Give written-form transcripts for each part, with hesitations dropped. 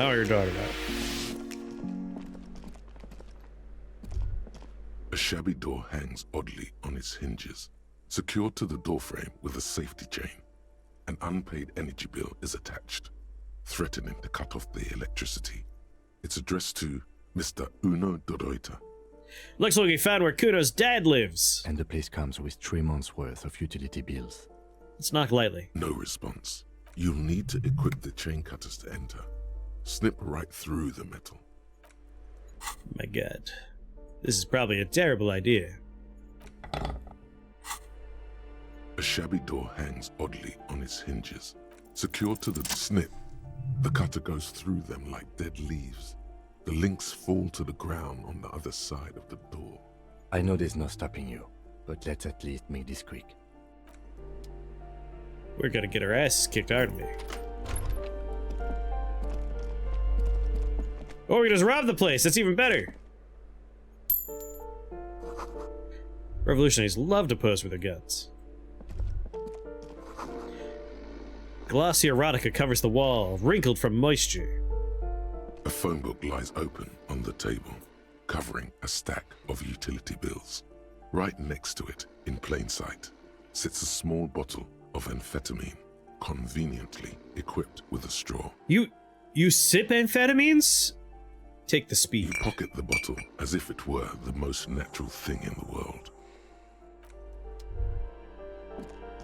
How are your daughter now? A shabby door hangs oddly on its hinges, secured to the doorframe with a safety chain. An unpaid energy bill is attached, threatening to cut off the electricity. It's addressed to Mr. Uno Doroita. Looks like we found where Kuno's dad lives. And the place comes with 3 months' worth of utility bills. Let's knock lightly. No response. You'll need to equip the chain cutters to enter. Snip right through the metal. My god. This is probably a terrible idea. A shabby door hangs oddly on its hinges, secured to the snip. The cutter goes through them like dead leaves. The links fall to the ground on the other side of the door. I know there's no stopping you, but let's at least make this quick. We're gonna get our asses kicked, aren't we? Or we just rob the place, that's even better. Revolutionaries love to pose with their guns. Glossy erotica covers the wall, wrinkled from moisture. A phone book lies open on the table, covering a stack of utility bills. Right next to it, in plain sight, sits a small bottle of amphetamine, conveniently equipped with a straw. You sip amphetamines? Take the speed. You pocket the bottle as if it were the most natural thing in the world.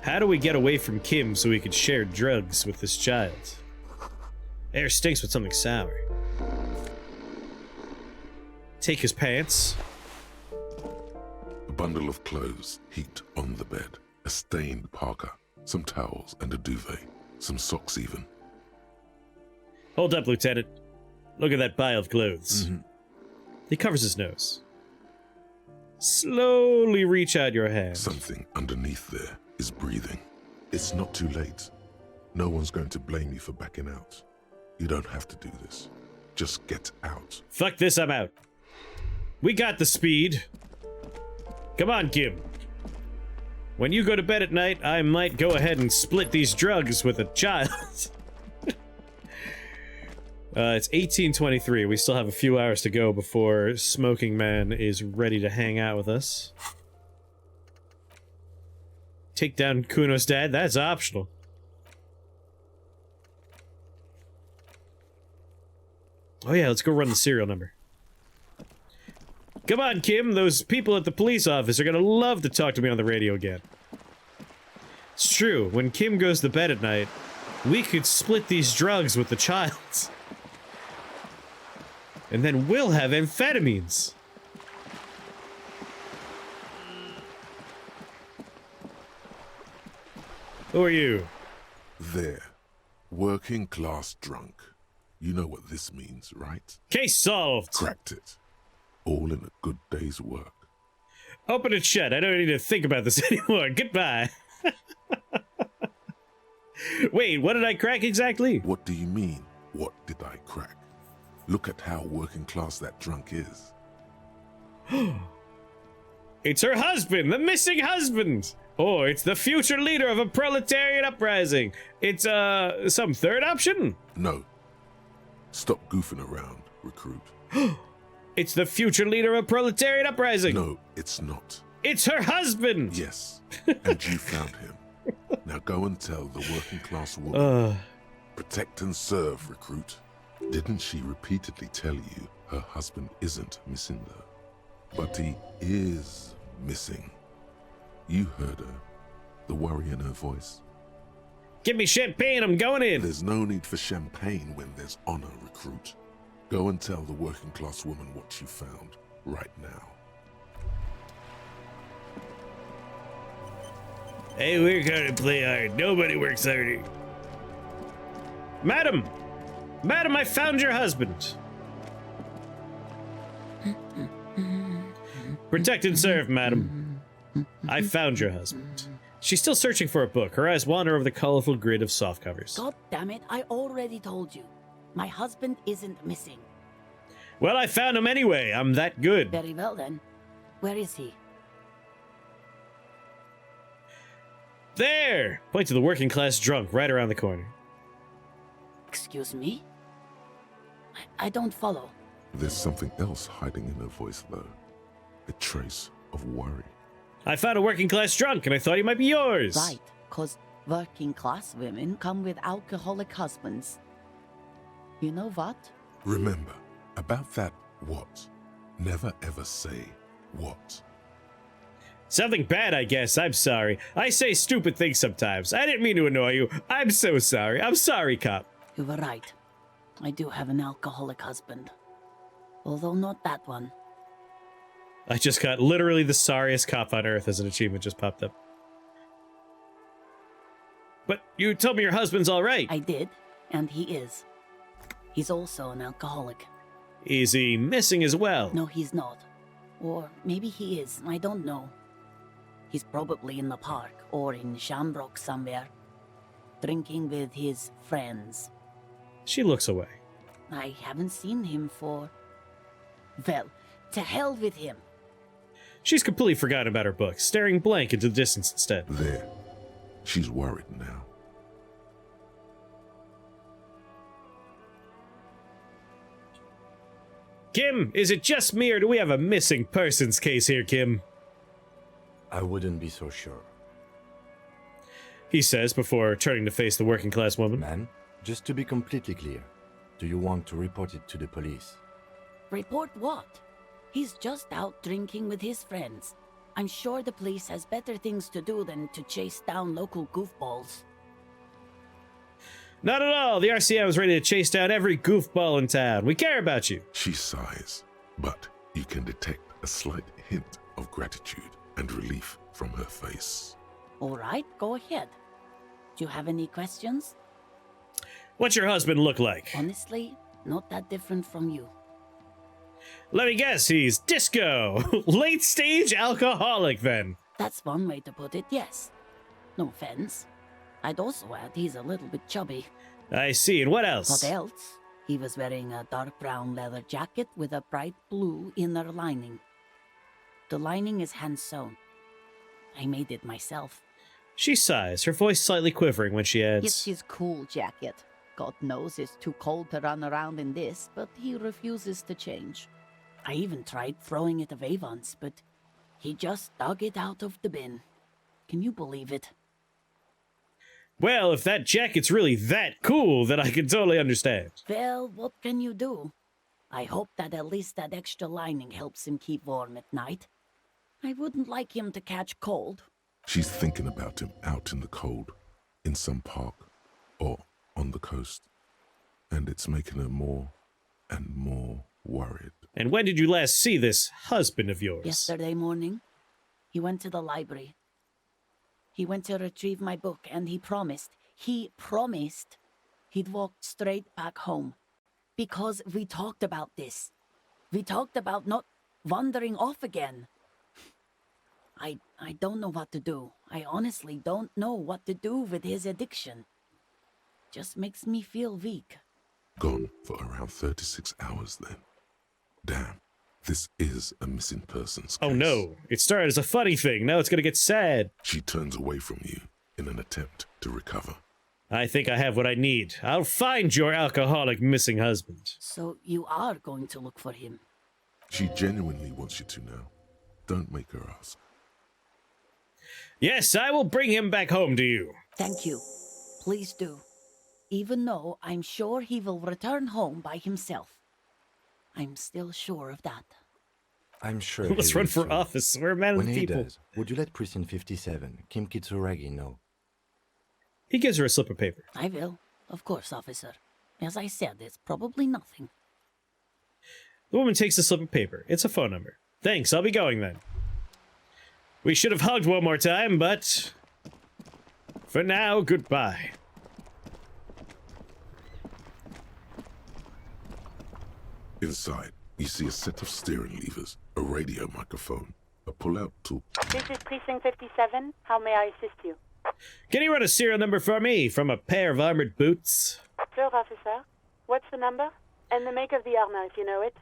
How do we get away from Kim so we could share drugs with this child? Air stinks with something sour. Take his pants. A bundle of clothes heaped on the bed. A stained parka, some towels and a duvet. Some socks even. Hold up, Lieutenant. Look at that pile of clothes. He covers his nose. Slowly reach out your hand. Something underneath there is breathing. It's not too late. No one's going to blame you for backing out. You don't have to do this. Just get out. Fuck this, I'm out. We got the speed. Come on, Kim. When you go to bed at night, I might go ahead and split these drugs with a child. It's 1823. We still have a few hours to go before Smoking Man is ready to hang out with us. Take down Kuno's dad? That's optional. Oh yeah, let's go run the serial number. Come on, Kim. Those people at the police office are gonna love to talk to me on the radio again. It's true. When Kim goes to bed at night, we could split these drugs with the child. And then we'll have amphetamines. Who are you? There. Working class drunk. You know what this means, right? Case solved. Cracked it. All in a good day's work. Open and shut. I don't need to think about this anymore. Goodbye. Wait, what did I crack exactly? What do you mean, what did I crack? Look at how working class that drunk is. It's her husband, the missing husband. Or it's the future leader of a proletariat uprising. It's, some third option? No. Stop goofing around, recruit. It's the future leader of a proletariat uprising. No, it's not. It's her husband. Yes, and you found him. Now go and tell the working class woman. Protect and serve, recruit. Didn't she repeatedly tell you her husband isn't missing though? But he is missing. You heard her. The worry in her voice. Give me champagne, I'm going in. There's no need for champagne when there's honor, recruit. Go and tell the working class woman what you found right now. Hey, we're gonna play hard. Nobody works harder. Madam! Madam, I found your husband. Protect and serve, madam. I found your husband. She's still searching for a book. Her eyes wander over the colorful grid of softcovers. God damn it, I already told you. My husband isn't missing. Well, I found him anyway. I'm that good. Very well then. Where is he? There! Point to the working class drunk right around the corner. Excuse me? I don't follow. There's something else hiding in her voice, though. A trace of worry. I found a working class drunk and I thought he might be yours. Right, 'cause working class women come with alcoholic husbands. You know what? Remember, about that what. Never ever say what. Something bad, I guess. I'm sorry. I say stupid things sometimes. I didn't mean to annoy you. I'm so sorry. I'm sorry, cop. You were right. I do have an alcoholic husband. Although not that one. I just got literally the sorriest cop on earth as an achievement just popped up. But you told me your husband's all right. I did, and he is. He's also an alcoholic. Is he missing as well? No, he's not. Or maybe he is, I don't know. He's probably in the park or in Shamrock somewhere, drinking with his friends. She looks away. I haven't seen him for... Well, to hell with him. She's completely forgotten about her book, staring blank into the distance instead. There. She's worried now. Kim, is it just me or do we have a missing persons case here, Kim? I wouldn't be so sure. He says before turning to face the working class woman. Man, just to be completely clear, do you want to report it to the police? Report what? He's just out drinking with his friends. I'm sure the police has better things to do than to chase down local goofballs. Not at all. The RCM is ready to chase down every goofball in town. We care about you. She sighs, but you can detect a slight hint of gratitude and relief from her face. All right, go ahead. Do you have any questions? What's your husband look like? Honestly, not that different from you. Let me guess, he's disco. Late stage alcoholic then. That's one way to put it, yes. No offense. I'd also add he's a little bit chubby. I see, and what else? What else? He was wearing a dark brown leather jacket with a bright blue inner lining. The lining is hand-sewn. I made it myself. She sighs, her voice slightly quivering when she adds, It's his cool jacket. God knows it's too cold to run around in this, but he refuses to change. I even tried throwing it away once, but he just dug it out of the bin. Can you believe it? well, if that jacket's really that cool, then I can totally understand. Well, what can you do? I hope that at least that extra lining helps him keep warm at night. I wouldn't like him to catch cold. She's thinking about him out in the cold, in some park, or on the coast. And it's making her more and more worried. And when did you last see this husband of yours? Yesterday morning, he went to the library. He went to retrieve my book, and he promised he'd walk straight back home. Because we talked about this. We talked about not wandering off again. I don't know what to do. I honestly don't know what to do with his addiction. Just makes me feel weak. Gone for around 36 hours then. Damn, this is a missing persons case. Oh no, it started as a funny thing, now it's gonna get sad. She turns away from you in an attempt to recover. I think I have what I need. I'll find your alcoholic missing husband. So you are going to look for him? She genuinely wants you to now. Don't make her ask. Yes, I will bring him back home to you. Thank you. Please do. Even though I'm sure he will return home by himself. I'm still sure of that. I'm sure. Let's he run will for too. office. We're a man of When the he people. does, would you let Precinct 57, Kim Kitsuragi, know? He gives her a slip of paper. I will. Of course, officer. As I said, it's probably nothing. The woman takes the slip of paper. It's a phone number. Thanks, I'll be going then. We should have hugged one more time, but... for now, goodbye. Inside, you see a set of steering levers, a radio microphone, a pull-out tool. This is Precinct 57. How may I assist you? Can you run a serial number for me from a pair of armored boots? Sure, officer. What's the number? And the make of the armor, if you know it.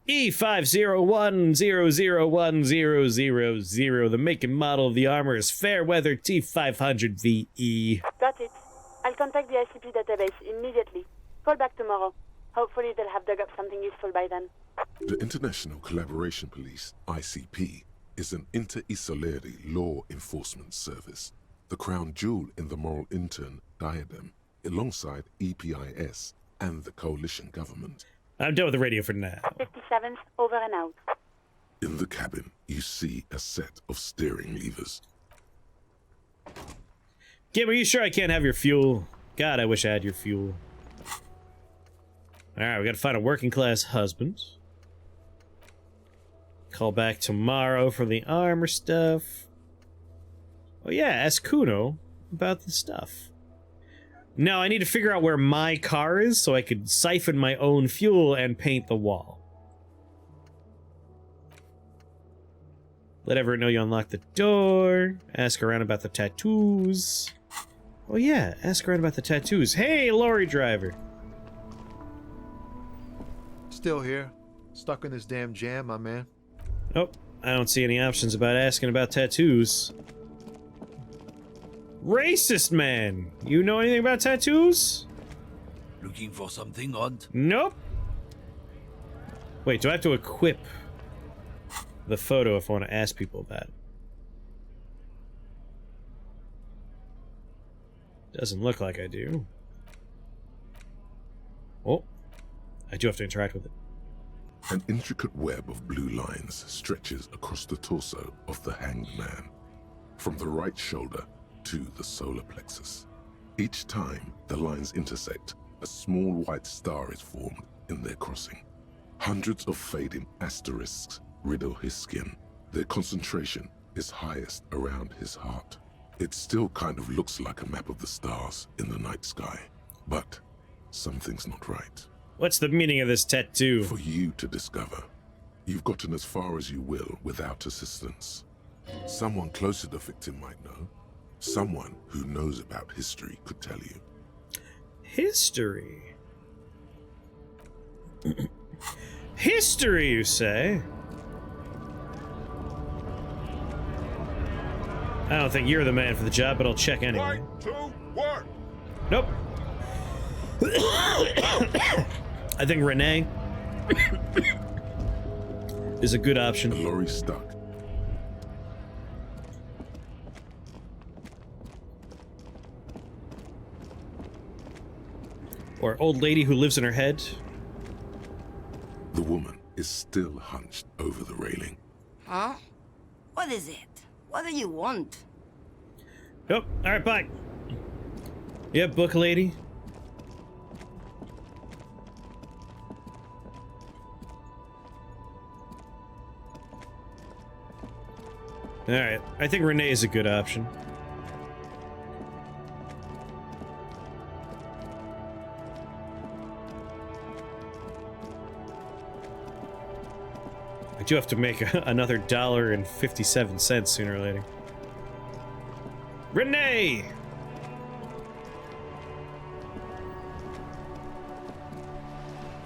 E501001000. The make and model of the armor is Fairweather T500VE. Got it. I'll contact the ICP database immediately. Call back tomorrow. Hopefully they'll have dug up something useful by then. The International Collaboration Police, ICP, is an inter-Isoleri law enforcement service, the crown jewel in the moral intern diadem, alongside EPIS and the coalition government. I'm done with the radio for now. 57th, over and out. In the cabin, you see a set of steering levers. Kim, are you sure I can't have your fuel? God, I wish I had your fuel. Alright, we gotta find a working class husband. Call back tomorrow for the armor stuff. Oh yeah, ask Kuno about the stuff. Now I need to figure out where my car is so I could siphon my own fuel and paint the wall. Let everyone know you unlocked the door. Ask around about the tattoos. Oh yeah, ask around about the tattoos. Hey, lorry driver. Still here. Stuck in this damn jam, my man. Nope, I don't see any options about asking about tattoos. Racist man! You know anything about tattoos? Looking for something odd? Nope. Wait, do I have to equip the photo if I want to ask people that? Doesn't look like I do. Oh, I do have to interact with it. An intricate web of blue lines stretches across the torso of the hanged man, from the right shoulder to the solar plexus. Each time the lines intersect, a small white star is formed in their crossing. Hundreds of fading asterisks riddle his skin. Their concentration is highest around his heart. It still kind of looks like a map of the stars in the night sky, but something's not right. What's the meaning of this tattoo? For you to discover. You've gotten as far as you will without assistance. Someone close to the victim might know. Someone who knows about history could tell you. History? History, you say? I don't think you're the man for the job, but I'll check anyway. 3, 2, 1. Nope. I think Renee is a good The option. lorry's stuck. Or old lady who lives in her head. The woman is still hunched over the railing. Huh? What is it? What do you want? Nope. Alright, bye. Yep, book lady. Alright, I think Renee is a good option. I do have to make another $1.57 sooner or later. Renee!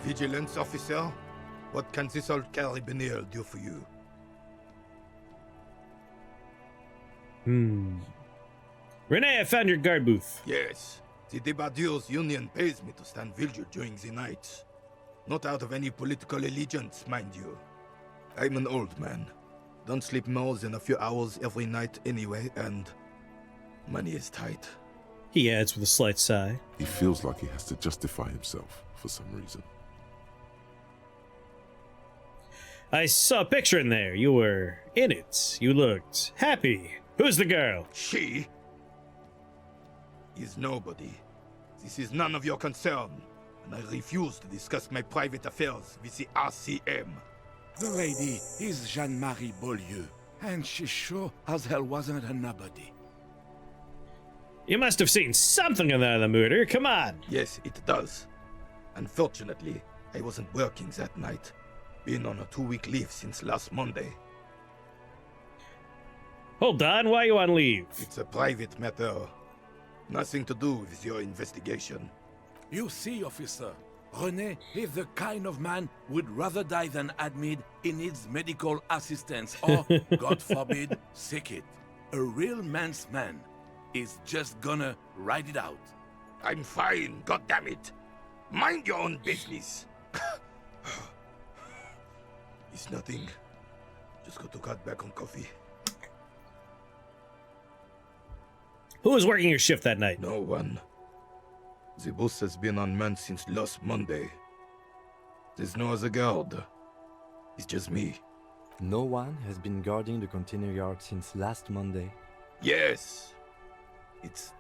Vigilance officer, what can this old carabinier do for you? Renee, I found your guard booth. Yes, the Debardeurs Union pays me to stand vigil during the night. Not out of any political allegiance, mind you. I'm an old man. Don't sleep more than a few hours every night anyway, and money is tight. He adds with a slight sigh. He feels like he has to justify himself for some reason. I saw a picture in there. You were in it. You looked happy. Who's the girl? She is nobody. This is none of your concern, and I refuse to discuss my private affairs with the RCM. The lady is Jeanne-Marie Beaulieu, and she sure as hell wasn't a nobody. You must have seen something of that in the murder. Come on. Yes, it does. Unfortunately, I wasn't working that night. Been on a 2-week leave since last Monday. Hold on. Why are you on leave? It's a private matter. Nothing to do with your investigation. You see, officer, René is the kind of man would rather die than admit he needs medical assistance or, God forbid, sick it. A real man's man is just gonna ride it out. I'm fine, goddammit. Mind your own business. It's nothing. Just got to cut back on coffee. Who was working your shift that night? No one. The boss has been unmanned since last Monday. There's no other guard. It's just me. No one has been guarding the container yard since last Monday. Yes. It's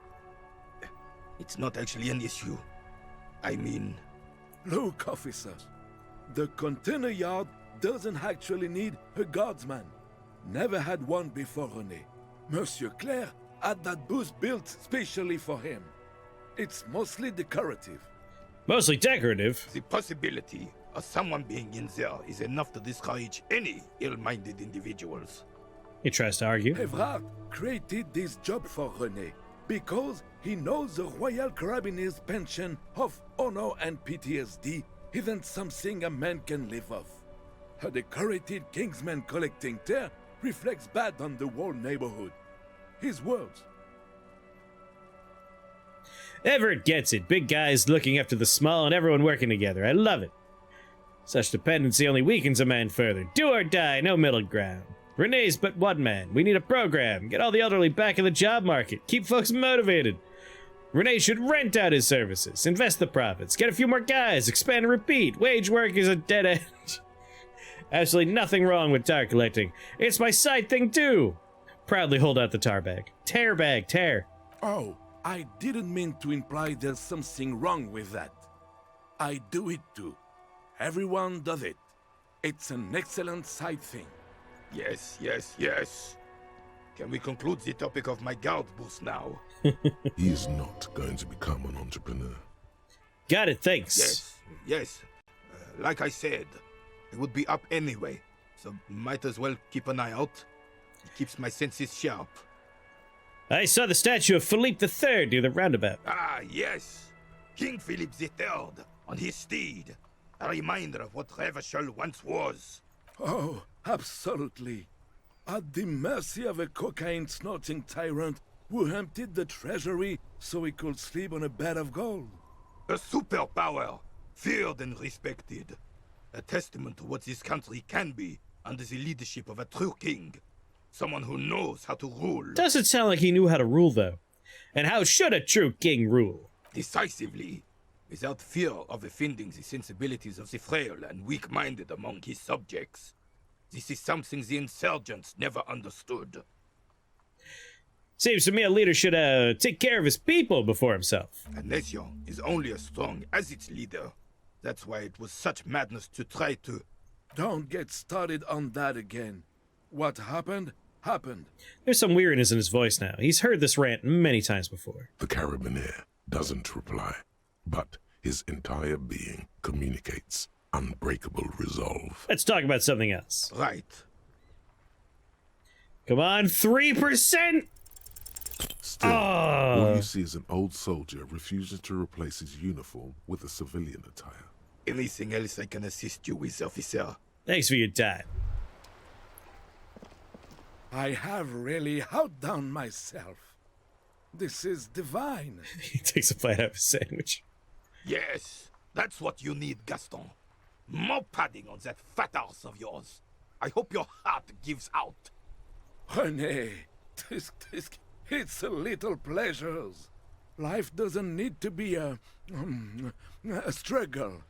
not actually an issue. I mean... Look, officer. The container yard doesn't actually need a guardsman. Never had one before René. Monsieur Claire had that booth built specially for him. It's mostly decorative. Mostly decorative. The possibility of someone being in there is enough to discourage any ill-minded individuals. He tries to argue. Evrard created this job for René because he knows the Royal Carabinier's pension of honor and PTSD isn't something a man can live off. A decorated Kingsman collecting tear reflects bad on the whole neighborhood. His words. Everett gets it. Big guys looking after the small and everyone working together. I love it. Such dependency only weakens a man further. Do or die, no middle ground. Renee's but one man. We need a program. Get all the elderly back in the job market. Keep folks motivated. Renee should rent out his services. Invest the profits. Get a few more guys. Expand and repeat. Wage work is a dead end. Absolutely nothing wrong with tar collecting. It's my side thing too. Proudly hold out the tar bag. Tear bag, tear. Oh, I didn't mean to imply there's something wrong with that. I do it too. Everyone does it. It's an excellent side thing. Yes, yes, yes. Can we conclude the topic of my guard boost now? He is not going to become an entrepreneur. Got it, thanks. Yes, yes. Like I said, it would be up anyway, so might as well keep an eye out. It keeps my senses sharp. I saw the statue of Philippe III near the roundabout. Ah, yes. King Philip III on his steed. A reminder of what Revachol once was. Oh, absolutely. At the mercy of a cocaine-snorting tyrant who emptied the treasury so he could sleep on a bed of gold. A superpower, feared and respected. A testament to what this country can be under the leadership of a true king. Someone who knows how to rule. Doesn't sound like he knew how to rule, though. And how should a true king rule? Decisively, without fear of offending the sensibilities of the frail and weak-minded among his subjects. This is something the insurgents never understood. Seems to me a leader should take care of his people before himself. A nation is only as strong as its leader. That's why it was such madness to try to... Don't get started on that again. What happened, happened. There's some weirdness in his voice now. He's heard this rant many times before. The Carabinier doesn't reply, but his entire being communicates unbreakable resolve. Let's talk about something else. Right. Come on, 3%! Still, all you see is an old soldier refusing to replace his uniform with a civilian attire. Anything else I can assist you with, officer? Thanks for your time. I have really outdone myself. This is divine. He takes a bite out of a sandwich. Yes, that's what you need, Gaston. More padding on that fat arse of yours. I hope your heart gives out. René, it's a little pleasures. Life doesn't need to be a struggle.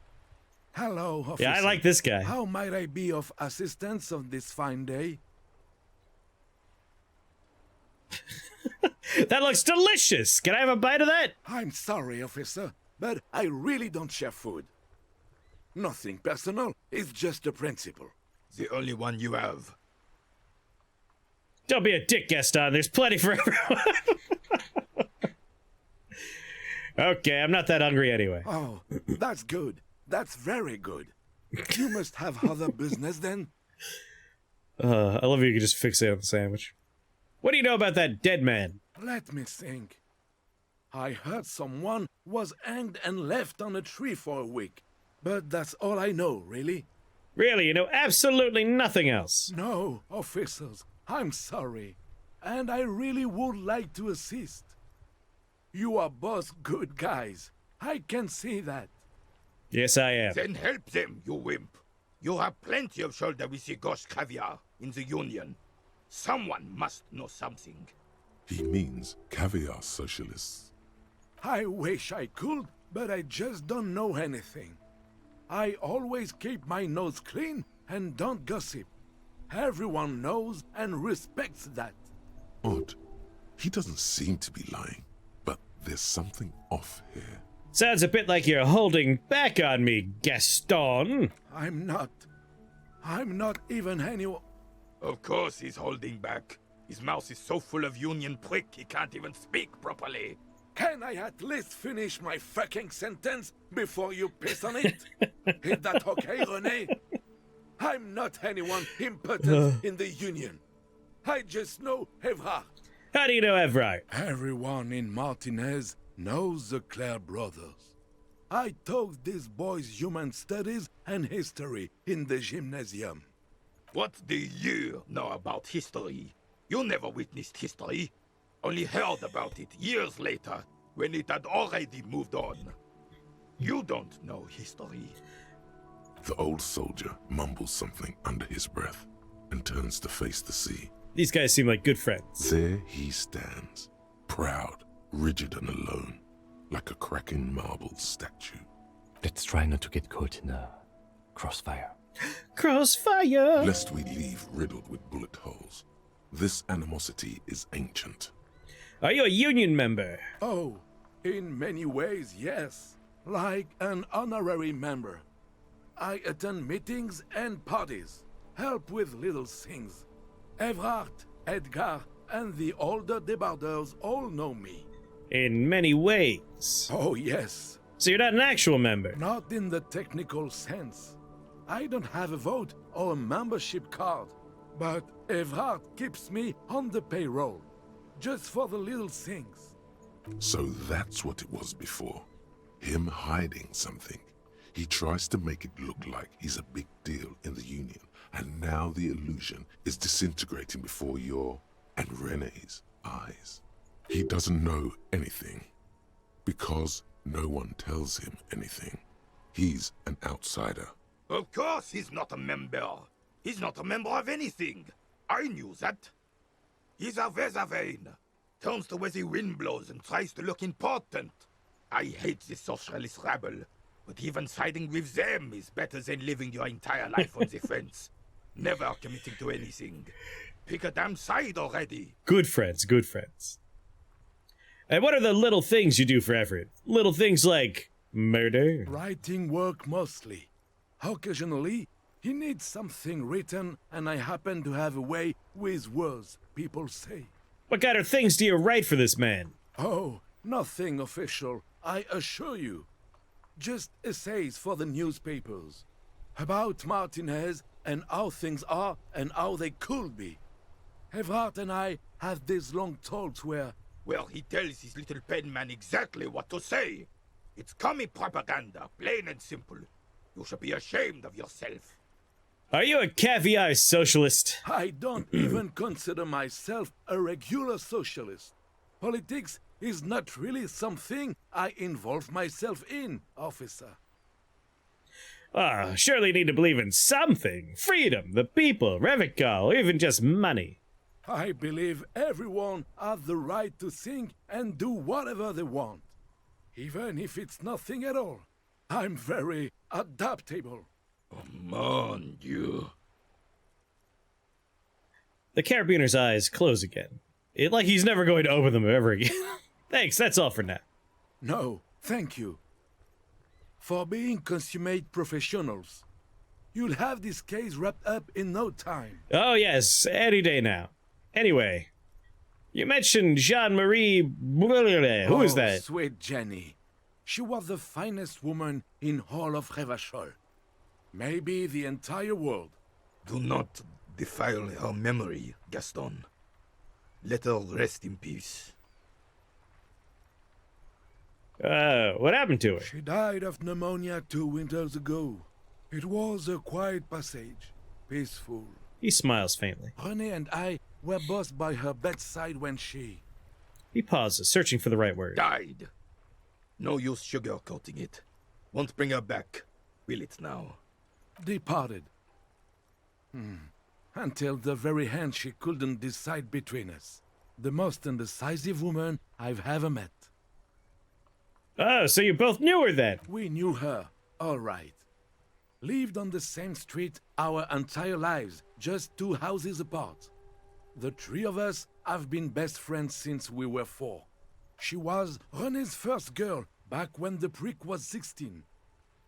Hello, officer. Yeah, I like this guy. How might I be of assistance on this fine day? That looks delicious! Can I have a bite of that? I'm sorry, officer, but I really don't share food. Nothing personal, it's just a principle. The only one you have. Don't be a dick, Gaston. There's plenty for everyone. Okay, I'm not that hungry anyway. Oh, that's good. That's very good. You must have other business then? I love you can just fixate on the sandwich. What do you know about that dead man? Let me think. I heard someone was hanged and left on a tree for a week. But that's all I know, really. Really, you know absolutely nothing else. No, officers, I'm sorry. And I really would like to assist. You are both good guys. I can see that. Yes, I am. Then help them, you wimp. You have plenty of shoulder with the ghost caviar in the Union. Someone must know something. He means caviar socialists. I wish I could, but I just don't know anything. I always keep my nose clean and don't gossip. Everyone knows and respects that. Odd. He doesn't seem to be lying, but there's something off here. Sounds a bit like you're holding back on me, Gaston. I'm not even anyone. Of course he's holding back. His mouth is so full of Union prick he can't even speak properly. Can I at least finish my fucking sentence before you piss on it? Is that okay, René? I'm not anyone important in the Union. I just know Evrard. How do you know Evrard? Everyone in Martinez knows the Clare brothers. I taught these boys human studies and history in the gymnasium. What do you know about history? You never witnessed history. Only heard about it years later, when it had already moved on. You don't know history. The old soldier mumbles something under his breath and turns to face the sea. These guys seem like good friends. There he stands, proud, rigid and alone, like a cracking marble statue. Let's try not to get caught in a crossfire. Crossfire! Lest we leave riddled with bullet holes. This animosity is ancient. Are you a Union member? Oh, in many ways, yes. Like an honorary member. I attend meetings and parties, help with little things. Evrard, Edgar, and the older debarders all know me. In many ways. Oh, yes. So you're not an actual member? Not in the technical sense. I don't have a vote or a membership card, but Evrard keeps me on the payroll, just for the little things. So that's what it was before. Him hiding something. He tries to make it look like he's a big deal in the Union, and now the illusion is disintegrating before your and René's eyes. He doesn't know anything, because no one tells him anything. He's an outsider. Of course he's not a member. He's not a member of anything. I knew that. He's a Weservein. Turns the way the wind blows and tries to look important. I hate this socialist rabble, but even siding with them is better than living your entire life on the fence. Never committing to anything. Pick a damn side already. Good friends, good friends. And what are the little things you do for Everett? Little things like murder? Writing work mostly. Occasionally, he needs something written, and I happen to have a way with words, people say. What kind of things do you write for this man? Oh, nothing official, I assure you. Just essays for the newspapers. About Martinez and how things are and how they could be. Evrard and I have these long talks where... Well, he tells his little pen man exactly what to say. It's commie propaganda, plain and simple. You should be ashamed of yourself. Are you a caviar socialist? I don't even consider myself a regular socialist. Politics is not really something I involve myself in, officer. Surely you need to believe in something. Freedom, the people, Revicol, even just money. I believe everyone has the right to think and do whatever they want. Even if it's nothing at all. I'm very adaptable. Oh, mon Dieu. The carabiner's eyes close again. Like he's never going to open them ever again. Thanks, that's all for now. No, thank you. For being consummate professionals. You'll have this case wrapped up in no time. Oh yes, any day now. Anyway, you mentioned Jean-Marie... Who is that? Sweet Jenny. She was the finest woman in all of Revachol. Maybe the entire world. Do not defile her memory, Gaston. Let her rest in peace. What happened to her? She died of pneumonia 2 winters ago. It was a quiet passage, peaceful. He smiles faintly. René and I were both by her bedside when she... He pauses, searching for the right word. Died. No use sugarcoating it. Won't bring her back, will it now? Departed. Until the very end she couldn't decide between us. The most indecisive woman I've ever met. Oh, so you both knew her then? We knew her, all right. Lived on the same street our entire lives, just 2 houses apart. The 3 of us have been best friends since we were 4. She was René's first girl, back when the prick was 16.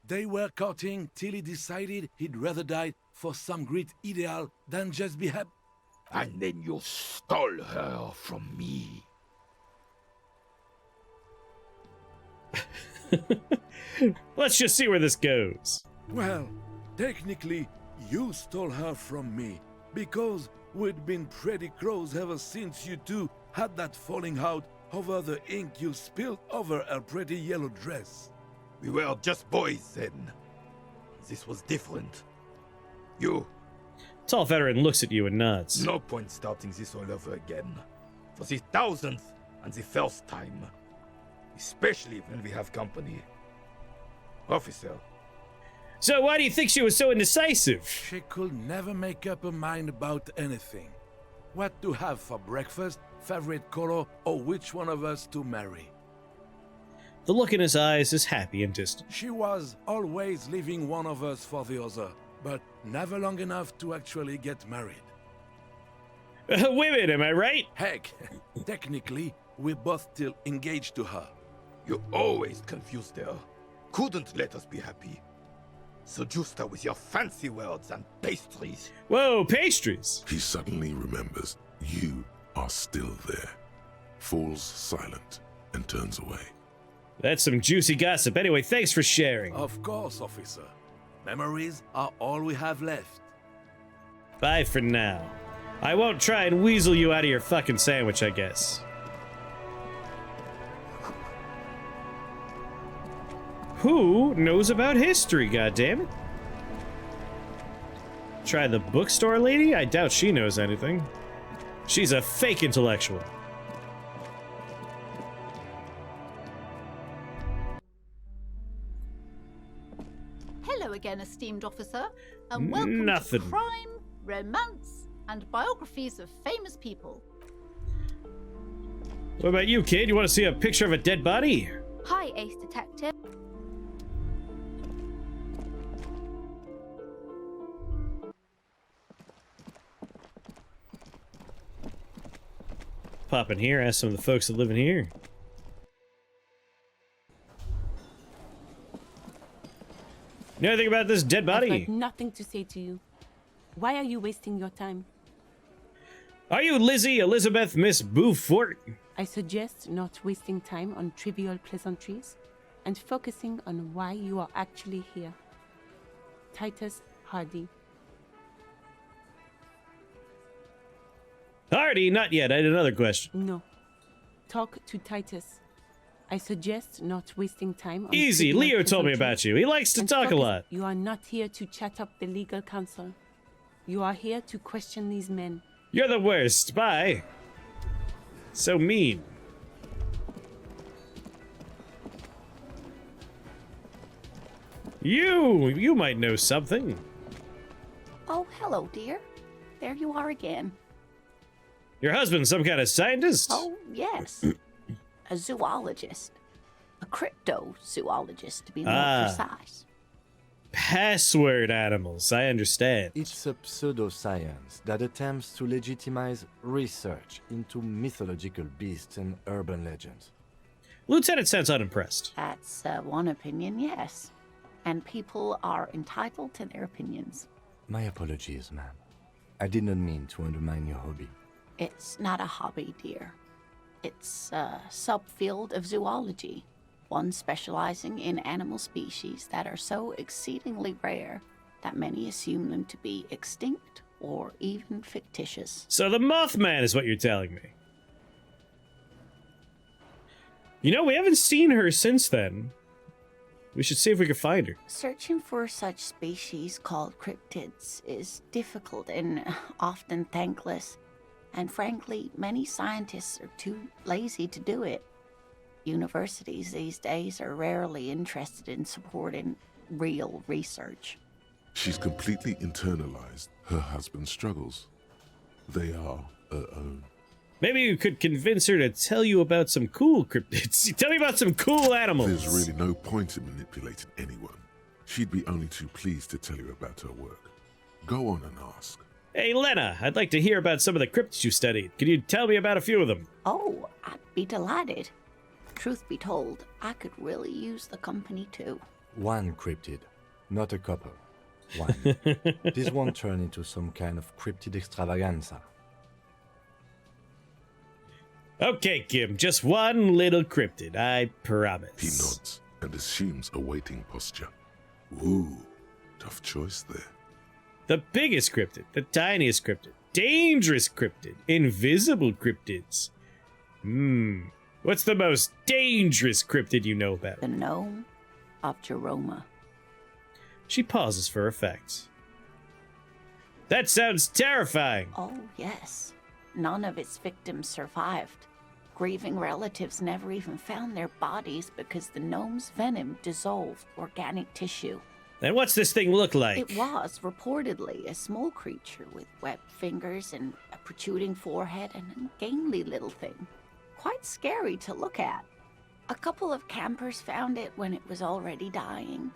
They were courting till he decided he'd rather die for some great ideal than just be happy. And then you stole her from me. Let's just see where this goes. Well, technically, you stole her from me, because we'd been pretty close ever since you two had that falling out over the ink you spilled over her pretty yellow dress. We were just boys then. This was different. You, Tall veteran looks at you and nods. no point starting this all over again. For the 1000th and the first time. Especially when we have company. Officer, So why do you think she was so indecisive? She could never make up her mind about anything. What to have for breakfast, favorite color, or which one of us to marry. The look in his eyes is happy and distant. She was always leaving one of us for the other, but never long enough to actually get married. Women, am I right? Heck, technically, we're both still engaged to her. you always confused her. Couldn't let us be happy. Seduced her with your fancy words and pastries. Whoa, pastries! He suddenly remembers you are still there, falls silent, and turns away. That's some juicy gossip. Anyway, thanks for sharing. Of course, officer. Memories are all we have left. Bye for now. I won't try and weasel you out of your fucking sandwich, I guess. Who knows about history, goddammit? Try the bookstore lady? I doubt she knows anything. She's a fake intellectual. Hello again, esteemed officer, and welcome Nothing. to crime, romance, and biographies of famous people. What about you, kid? You want to see a picture of a dead body? Hi, Ace Detective. Pop in here, ask some of the folks that live in here. Know anything about this dead I've body? got nothing to say to you. Why are you wasting your time? Are you Lizzie Elizabeth Miss Beaufort? I suggest not wasting time on trivial pleasantries and focusing on why you are actually here. Titus Hardy. Hardy, not yet. I had another question. No. Talk to Titus. I suggest not wasting time on Easy. trivial Leo told me pleasantries about you. He likes to and talk a focus- lot. You are not here to chat up the legal counsel. You are here to question these men. You're the worst. Bye. So mean. You might know something. Oh, hello, dear. There you are again. Your husband's some kind of scientist? Oh, yes. A zoologist. A cryptozoologist, to be more precise. Password animals, I understand. It's a pseudoscience that attempts to legitimize research into mythological beasts and urban legends. Lieutenant sounds unimpressed. That's one opinion, yes. And people are entitled to their opinions. My apologies, ma'am. I did not mean to undermine your hobby. It's not a hobby, dear. It's a subfield of zoology, one specializing in animal species that are so exceedingly rare that many assume them to be extinct or even fictitious. So the Mothman is what you're telling me. You know, we haven't seen her since then. We should see if we can find her. Searching for such species called cryptids is difficult and often thankless, and frankly, many scientists are too lazy to do it. Universities these days are rarely interested in supporting real research. She's completely internalized her husband's struggles. They are her own. Maybe you could convince her to tell you about some cool cryptids. Tell me about some cool animals. There's really no point in manipulating anyone. She'd be only too pleased to tell you about her work. Go on and ask. Hey, Lena, I'd like to hear about some of the cryptids you studied. Can you tell me about a few of them? Oh, I'd be delighted. Truth be told, I could really use the company too. One cryptid, not a couple. One. This won't turn into some kind of cryptid extravaganza. Okay, Kim, just one little cryptid, I promise. He nods and assumes a waiting posture. Ooh, tough choice there. The biggest cryptid, the tiniest cryptid, dangerous cryptid, invisible cryptids. What's the most dangerous cryptid you know about? The gnome of Jeroma. She pauses for effect. That sounds terrifying. Oh, yes. None of its victims survived. Grieving relatives never even found their bodies because the gnome's venom dissolved organic tissue. And what's this thing look like? It was reportedly a small creature with webbed fingers and a protruding forehead and an ungainly little thing. Quite scary to look at. A couple of campers found it when it was already dying.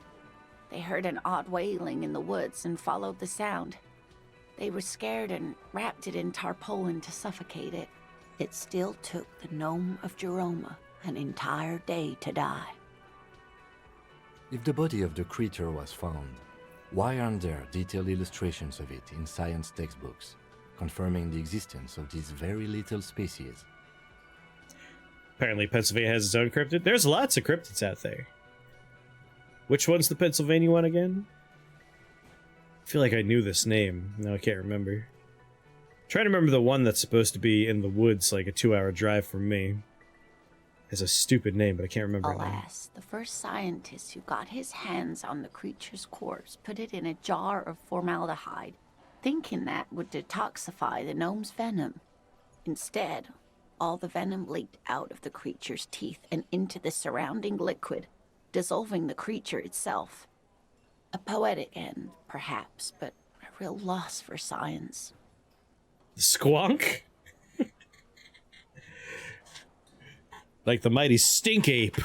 They heard an odd wailing in the woods and followed the sound. They were scared and wrapped it in tarpaulin to suffocate it. It still took the gnome of Jeroma an entire day to die. If the body of the creature was found, why aren't there detailed illustrations of it in science textbooks, confirming the existence of these very little species? Apparently Pennsylvania has its own cryptid. There's lots of cryptids out there. Which one's the Pennsylvania one again? I feel like I knew this name. No, I can't remember. Trying to remember the one that's supposed to be in the woods, like a 2-hour drive from me. Has a stupid name, but I can't remember it now. Alas, the first scientist who got his hands on the creature's corpse put it in a jar of formaldehyde, thinking that would detoxify the gnome's venom. Instead, all the venom leaked out of the creature's teeth and into the surrounding liquid, dissolving the creature itself. A poetic end, perhaps, but a real loss for science. Squonk? Like the mighty stink ape.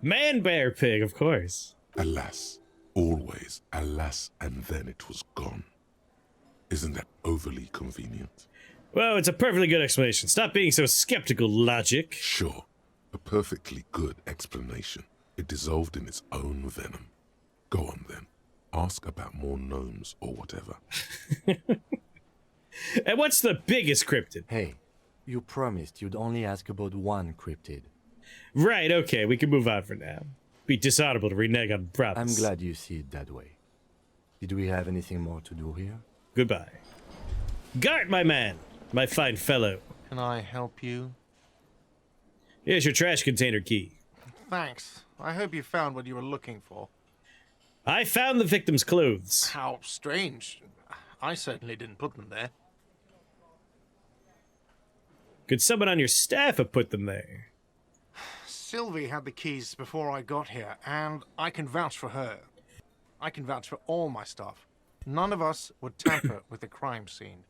Man bear pig, of course. Alas, always alas, and then it was gone. Isn't that overly convenient? Well, it's a perfectly good explanation. Stop being so skeptical, logic. Sure, a perfectly good explanation. It dissolved in its own venom. Go on then. Ask about more gnomes or whatever. And what's the biggest cryptid? Hey, you promised you'd only ask about one cryptid. Right, okay, we can move on for now. Be dishonorable to renege on I'm promise. glad you see it that way. Did we have anything more to do here? Goodbye. Gart, my man! My fine fellow. Can I help you? Here's your trash container key. Thanks. I hope you found what you were looking for. I found the victim's clothes. How strange. I certainly didn't put them there. Could someone on your staff have put them there? Sylvie had the keys before I got here, and I can vouch for her. I can vouch for all my staff. None of us would tamper with the crime scene.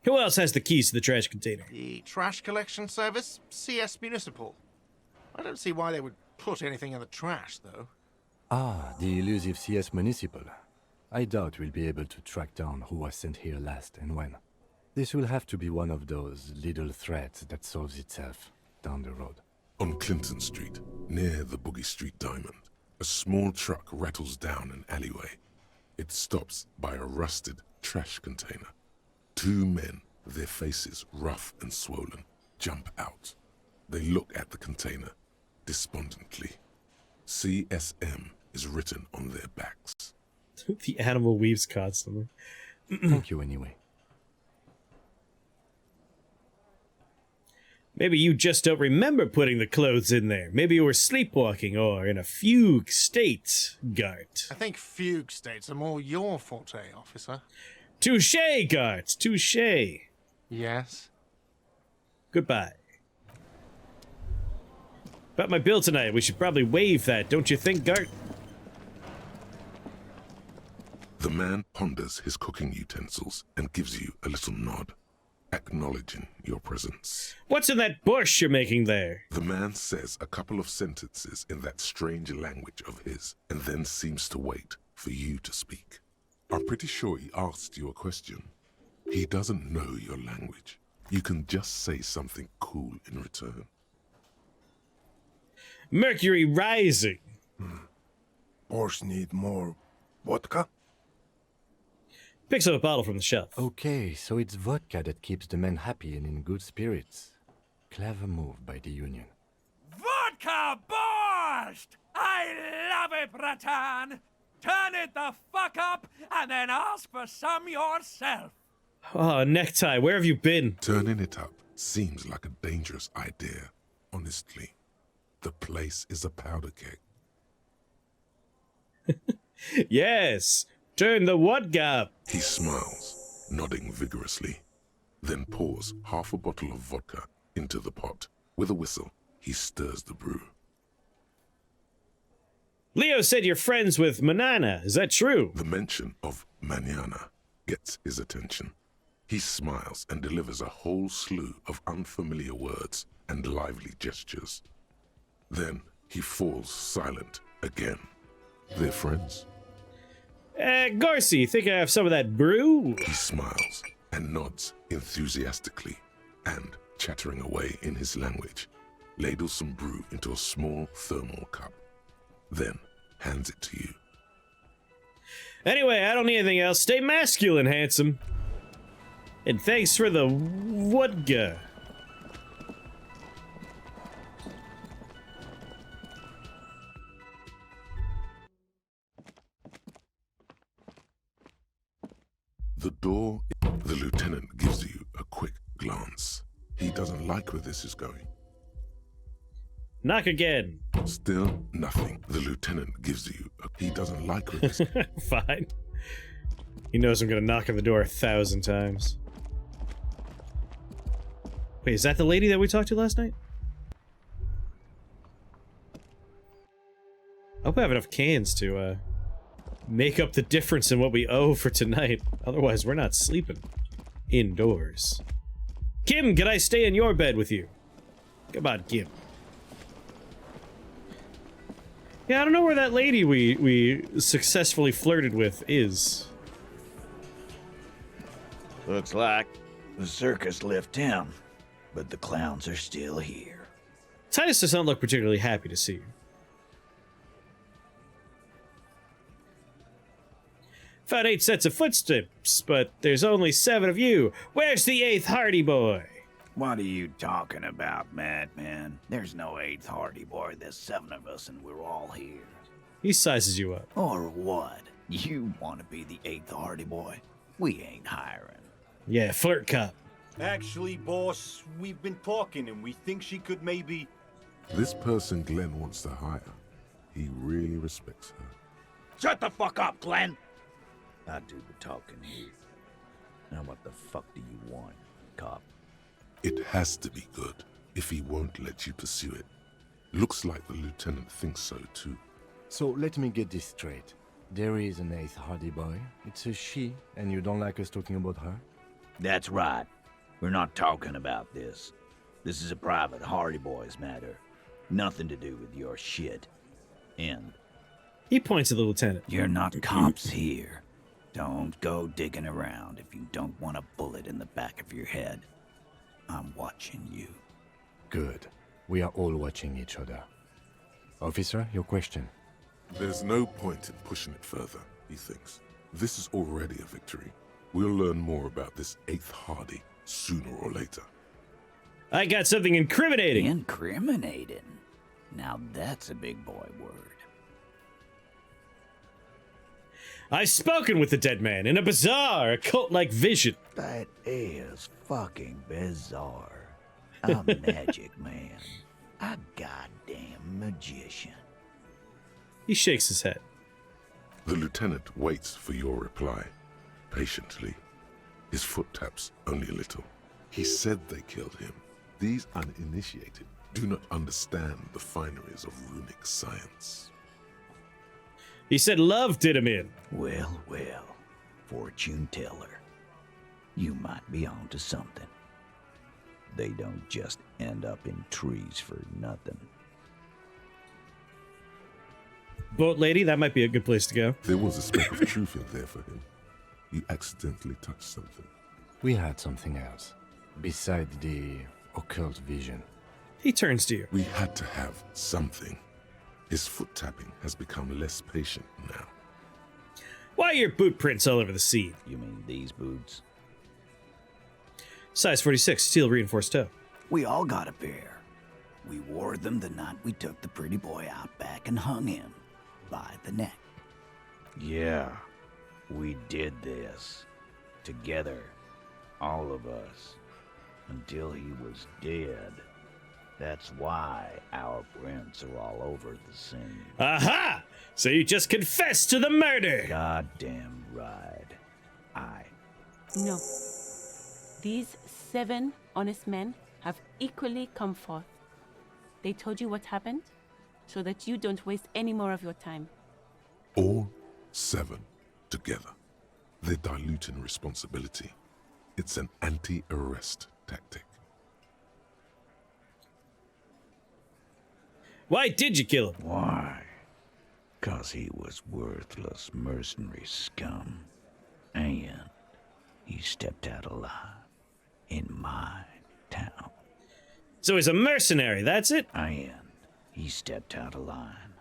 Who else has the keys to the trash container? The trash collection service, CS Municipal. I don't see why they would put anything in the trash, though. Ah, the elusive CS Municipal. I doubt we'll be able to track down who was sent here last and when. This will have to be one of those little threats that solves itself down the road. On Clinton Street, near the Boogie Street Diamond, a small truck rattles down an alleyway. It stops by a rusted trash container. Two men, their faces rough and swollen, jump out. They look at the container, despondently. CSM is written on their backs. The animal weaves constantly. Thank you anyway. Maybe you just don't remember putting the clothes in there. Maybe you were sleepwalking or in a fugue state, Gart. I think fugue states are more your forte, officer. Touché, Gart, touché. Yes? Goodbye. About my bill tonight, we should probably waive that, don't you think, Gart? The man ponders his cooking utensils and gives you a little nod, acknowledging your presence. What's in that bush you're making there? The man says a couple of sentences in that strange language of his, and then seems to wait for you to speak. I'm pretty sure he asked you a question. He doesn't know your language. You can just say something cool in return. Mercury rising. Horse need more vodka? Picks up a bottle from the shelf. Okay, so it's vodka that keeps the men happy and in good spirits. Clever move by the Union. Vodka borscht! I love it, Bratan! Turn it the fuck up and then ask for some yourself. Oh, necktie, where have you been? Turning it up seems like a dangerous idea, honestly. The place is a powder keg. Yes, turn the vodka up. He smiles, nodding vigorously, then pours half a bottle of vodka into the pot. With a whistle, he stirs the brew. Leo said you're friends with Manana, is that true? The mention of Manana gets his attention. He smiles and delivers a whole slew of unfamiliar words and lively gestures. Then he falls silent again. They're friends. Garcy, think I have some of that brew? He smiles and nods enthusiastically and, chattering away in his language, ladles some brew into a small thermal cup. Then hands it to you. Anyway, I don't need anything else. Stay masculine, handsome. And thanks for the vodka. The door, the lieutenant gives you a quick glance. He doesn't like where this is going. Knock again. Still nothing. The lieutenant gives you he doesn't like where this Fine. He knows I'm gonna knock on the door 1,000 times. Wait, is that the lady that we talked to last night? I hope I have enough cans to, make up the difference in what we owe for tonight. Otherwise, we're not sleeping indoors. Kim, can I stay in your bed with you? Come on, Kim. Yeah, I don't know where that lady we successfully flirted with is. Looks like the circus left town, but the clowns are still here. Titus does not look particularly happy to see you. Found 8 sets of footsteps, but there's only 7 of you. Where's the 8th Hardy Boy? What are you talking about, madman? There's no 8th Hardy Boy. There's 7 of us and we're all here. He sizes you up. Or what? You want to be the 8th Hardy Boy? We ain't hiring. Yeah, flirt cop. Actually, boss, we've been talking and we think she could maybe... This person Glenn wants to hire. He really respects her. Shut the fuck up, Glenn! I do the talking here. Now what the fuck do you want, cop? It has to be good, if he won't let you pursue it. Looks like the lieutenant thinks so too. So let me get this straight. There is an 8th Hardy Boy. It's a she, and you don't like us talking about her? That's right. We're not talking about this. This is a private Hardy Boys matter. Nothing to do with your shit. End. He points at the lieutenant. You're not cops here. Don't go digging around if you don't want a bullet in the back of your head. I'm watching you. Good. We are all watching each other. Officer, your question. There's no point in pushing it further, he thinks. This is already a victory. We'll learn more about this 8th Hardy sooner or later. I got something incriminating. Incriminating? Now that's a big boy word. I've spoken with the dead man in a bizarre, occult-like vision. That is fucking bizarre. A magic man. A goddamn magician. He shakes his head. The lieutenant waits for your reply, patiently. His foot taps only a little. He said they killed him. These uninitiated do not understand the fineries of runic science. He said love did him in. Well, well, fortune teller. You might be onto something. They don't just end up in trees for nothing. Boat lady, that might be a good place to go. There was a speck of truth in there for him. You accidentally touched something. We had something else, beside the occult vision. He turns to you. We had to have something. His foot tapping has become less patient now. Why are your boot prints all over the seat? You mean these boots? Size 46, steel reinforced toe. We all got a pair. We wore them the night we took the pretty boy out back and hung him by the neck. Yeah, we did this. Together. All of us. Until he was dead. That's why our prints are all over the scene. Aha! So you just confessed to the murder! Goddamn right. No. These 7 honest men have equally come forth. They told you what happened, so that you don't waste any more of your time. All 7 together. They're diluting responsibility. It's an anti-arrest tactic. Why did you kill him? Why? 'Cause he was worthless mercenary scum. And he stepped out alive in my town. So he's a mercenary, that's it? And he stepped out of line.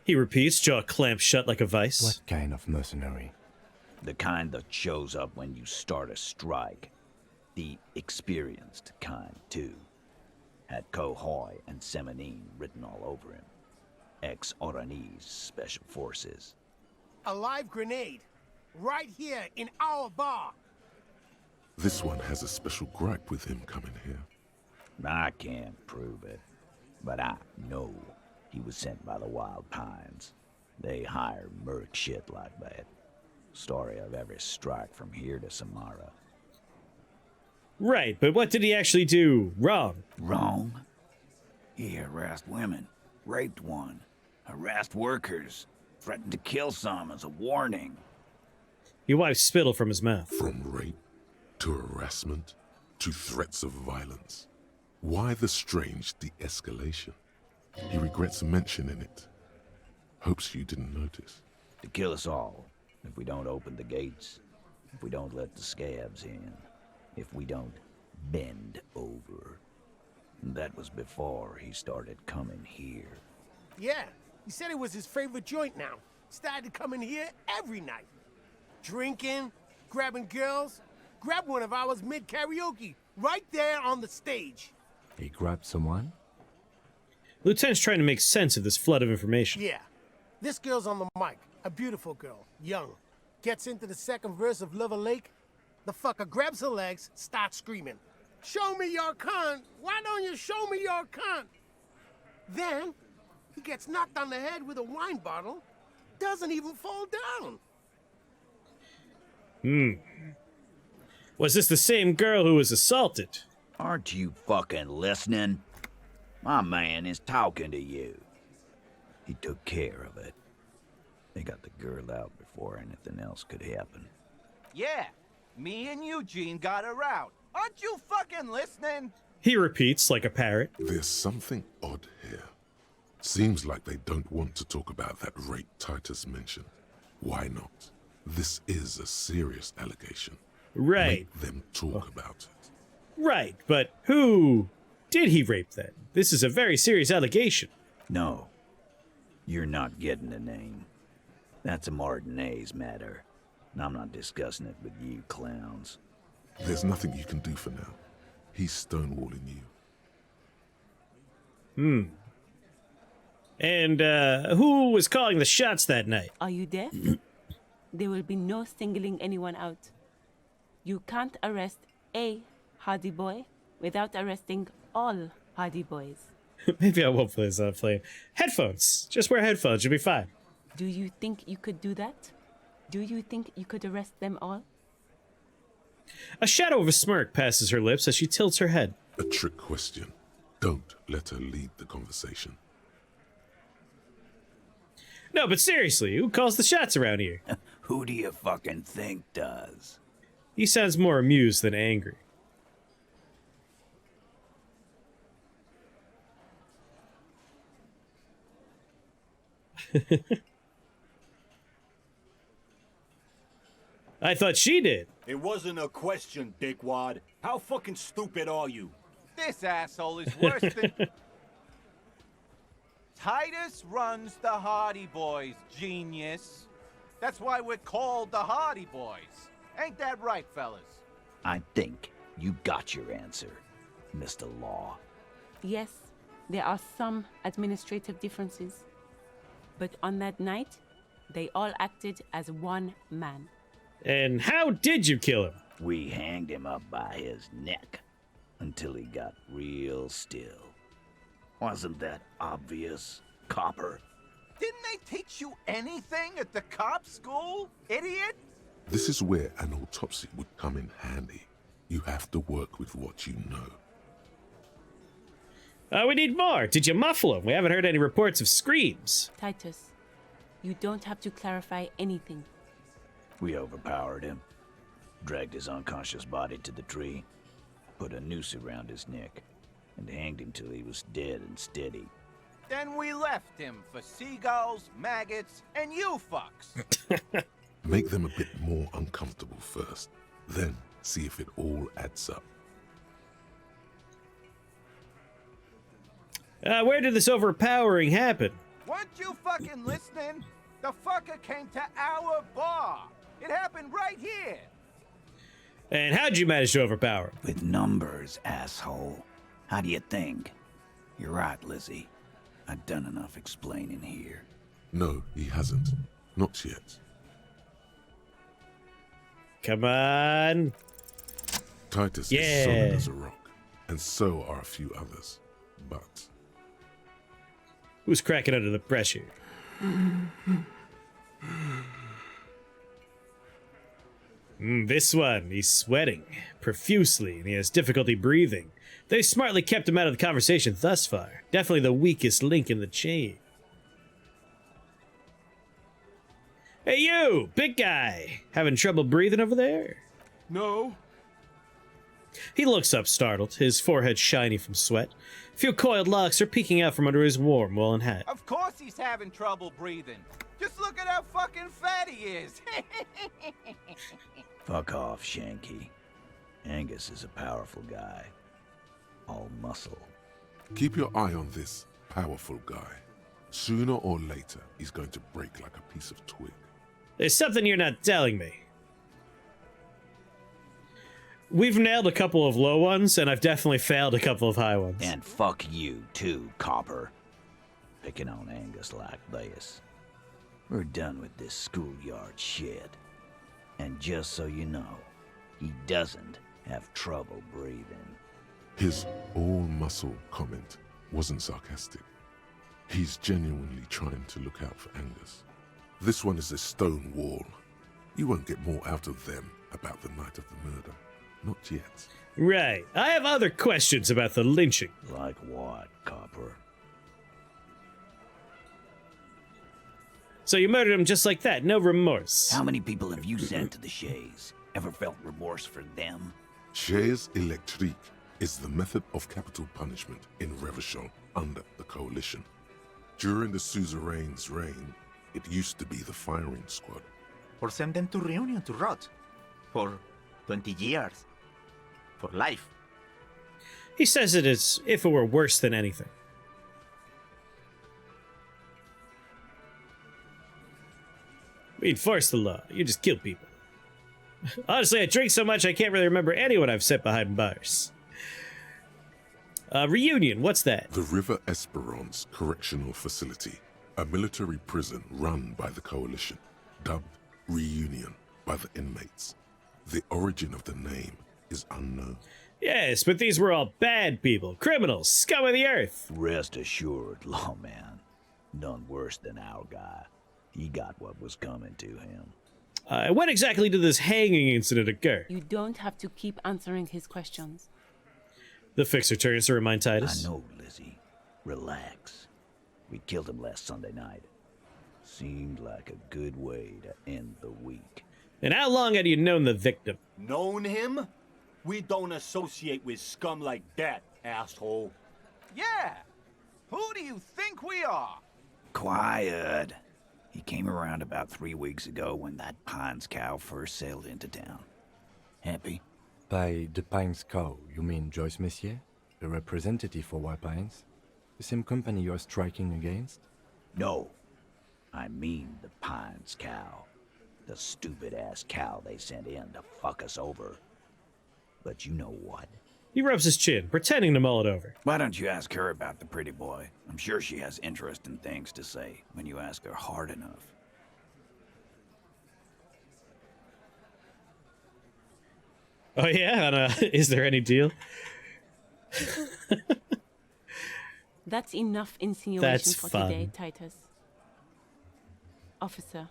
He repeats, jaw clamped shut like a vice. What kind of mercenary? The kind that shows up when you start a strike. The experienced kind, too. Had Kohoy and Semenine written all over him. Ex-Oranese Special Forces. A live grenade. Right here in our bar. This one has a special gripe with him coming here. I can't prove it, but I know he was sent by the Wild Pines. They hire merc shit like that. Story of every strike from here to Samara. Right, but what did he actually do wrong? Wrong? He harassed women, raped one, harassed workers, threatened to kill some as a warning. He wiped spittle from his mouth. From rape to harassment to threats of violence. Why the strange de-escalation? He regrets mentioning it. Hopes you didn't notice. To kill us all, if we don't open the gates, if we don't let the scabs in, if we don't bend over. That was before he started coming here. Yeah, he said it was his favorite joint now. Started coming here every night. Drinking, grabbing girls. Grabbed one of ours mid-karaoke, right there on the stage. He grabbed someone? Lieutenant's trying to make sense of this flood of information. Yeah. This girl's on the mic. A beautiful girl. Young. Gets into the second verse of Lover Lake. The fucker grabs her legs, starts screaming. Show me your cunt! Why don't you show me your cunt? Then, he gets knocked on the head with a wine bottle. Doesn't even fall down. Was this the same girl who was assaulted? Aren't you fucking listening? My man is talking to you. He took care of it. They got the girl out before anything else could happen. Yeah, me and Eugene got her out. Aren't you fucking listening? He repeats like a parrot. There's something odd here. Seems like they don't want to talk about that rape Titus mentioned. Why not? This is a serious allegation. Right. Make them talk about it. Right, but who did he rape then? This is a very serious allegation. No. You're not getting the name. That's a Martinez matter. And I'm not discussing it with you clowns. There's nothing you can do for now. He's stonewalling you. And who was calling the shots that night? Are you deaf? There will be no singling anyone out. You can't arrest a Hardy Boy without arresting all Hardy Boys. Maybe I won't play this. I'll play headphones. Just wear headphones. You'll be fine. Do you think you could do that? Do you think you could arrest them all? A shadow of a smirk passes her lips as she tilts her head. A trick question. Don't let her lead the conversation. No, but seriously, who calls the shots around here? Who do you fucking think does? He sounds more amused than angry. I thought she did. It wasn't a question, dickwad. How fucking stupid are you? This asshole is worse than... Titus runs the Hardy Boys, genius. That's why we're called the Hardy Boys. Ain't that right, fellas? I think you got your answer, Mr. Law. Yes, there are some administrative differences. But on that night, they all acted as one man. And how did you kill him? We hanged him up by his neck until he got real still. Wasn't that obvious, Copper? Didn't they teach you anything at the cop school, idiot? This is where an autopsy would come in handy. You have to work with what you know. We need more. Did you muffle him? We haven't heard any reports of screams. Titus, you don't have to clarify anything. We overpowered him, dragged his unconscious body to the tree, put a noose around his neck, and hanged him till he was dead and steady. Then we left him for seagulls, maggots, and you fucks. Make them a bit more uncomfortable first, then see if it all adds up. Where did this overpowering happen? Weren't you fucking listening? The fucker came to our bar. It happened right here. And how'd you manage to overpower him? With numbers, asshole. How do you think? You're right, Lizzie. I've done enough explaining here. No, he hasn't. Not yet. Come on. Titus is solid as a rock, and so are a few others. But... who's cracking under the pressure? This one, he's sweating profusely, and he has difficulty breathing. They smartly kept him out of the conversation thus far. Definitely the weakest link in the chain. Hey you, big guy! Having trouble breathing over there? No. He looks up startled, his forehead shiny from sweat. A few coiled locks are peeking out from under his warm woolen hat. Of course he's having trouble breathing. Just look at how fucking fat he is. Fuck off, Shanky. Angus is a powerful guy. All muscle. keep your eye on this powerful guy. Sooner or later, he's going to break like a piece of twig. There's something you're not telling me. We've nailed a couple of low ones, and I've definitely failed a couple of high ones. And fuck you, too, Copper. Picking on Angus like this. We're done with this schoolyard shit. And just so you know, he doesn't have trouble breathing. His all-muscle comment wasn't sarcastic. He's genuinely trying to look out for Angus. This one is a stone wall. You won't get more out of them about the night of the murder. Not yet. Right. I have other questions about the lynching. Like what, Copper? So you murdered him just like that, no remorse. How many people have you sent to the Shays? Ever felt remorse for them? Chaise électrique is the method of capital punishment in Revachol under the Coalition. During the suzerain's reign, it used to be the firing squad. Or send them to Reunion to rot. For 20 years. For life. He says it as if it were worse than anything. We enforce the law. You just kill people. Honestly, I drink so much I can't really remember anyone I've set behind bars. Reunion, what's that? The River Esperance Correctional Facility, a military prison run by the Coalition, dubbed Reunion by the inmates. The origin of the name is unknown. Yes, but these were all bad people, criminals, scum of the earth. Rest assured, lawman. None worse than our guy. He got what was coming to him. When exactly did this hanging incident occur? You don't have to keep answering his questions. The fixer turns to remind Titus. I know, Lizzie. Relax. We killed him last Sunday night. Seemed like a good way to end the week. And how long had you known the victim? Known him? We don't associate with scum like that, asshole. Yeah. Who do you think we are? Quiet. He came around about 3 weeks ago when that Pines cow first sailed into town. Happy? By the Pines cow, you mean Joyce Messier? The representative for White Pines? The same company you're striking against? No. I mean the Pines cow. The stupid-ass cow they sent in to fuck us over. But you know what? He rubs his chin, pretending to mull it over. Why don't you ask her about the pretty boy? I'm sure she has interesting things to say when you ask her hard enough. Oh yeah? Is there any deal? That's enough insinuation That's for fun. today, Titus. Officer,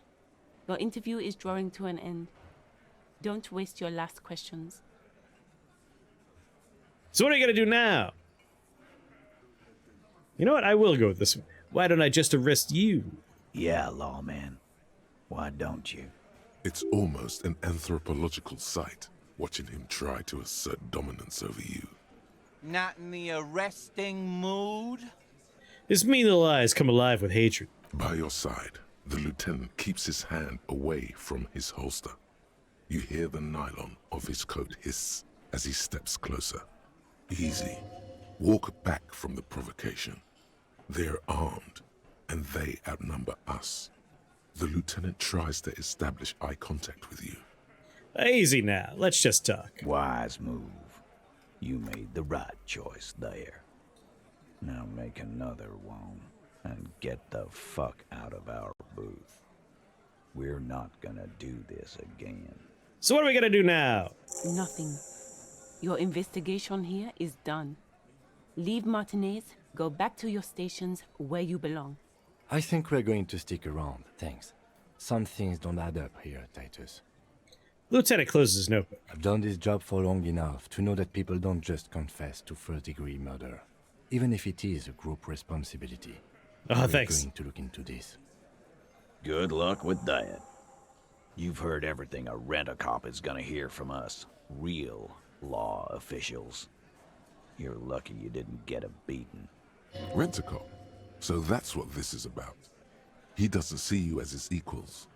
your interview is drawing to an end. Don't waste your last questions. So what are you gonna do now? You know what? I will go with this one. Why don't I just arrest you? Yeah, lawman. Why don't you? It's almost an anthropological sight, watching him try to assert dominance over you. Not in the arresting mood? His mean little eyes come alive with hatred. By your side, the lieutenant keeps his hand away from his holster. You hear the nylon of his coat hiss as he steps closer. Easy. Walk back from the provocation. They're armed, and they outnumber us. The lieutenant tries to establish eye contact with you. Easy now. Let's just talk. Wise move. You made the right choice there. Now make another one and get the fuck out of our booth. We're not gonna do this again. So what are we gonna do now? Nothing. Your investigation here is done. Leave Martinez, go back to your stations where you belong. I think we're going to stick around, thanks. Some things don't add up here, Titus. Lieutenant closes his notebook. I've done this job for long enough to know that people don't just confess to first-degree murder, even if it is a group responsibility. Oh, thanks. We're going to look into this. Good luck with that. You've heard everything a rent-a-cop is gonna hear from us. Real law officials. You're lucky you didn't get a beating. Rent-a-cop. So that's what this is about. He doesn't see you as his equals.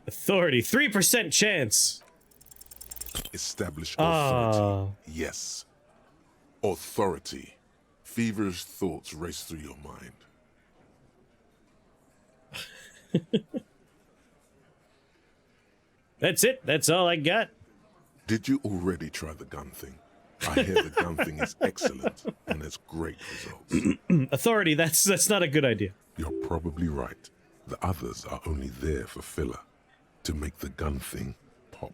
Authority, 3% chance. Establish authority. Oh. Yes. Authority. Feverish thoughts race through your mind. That's it. That's all I got. Did you already try the gun thing? I hear the gun thing is excellent and has great results. Authority, that's not a good idea. You're probably right. The others are only there for filler, to make the gun thing pop.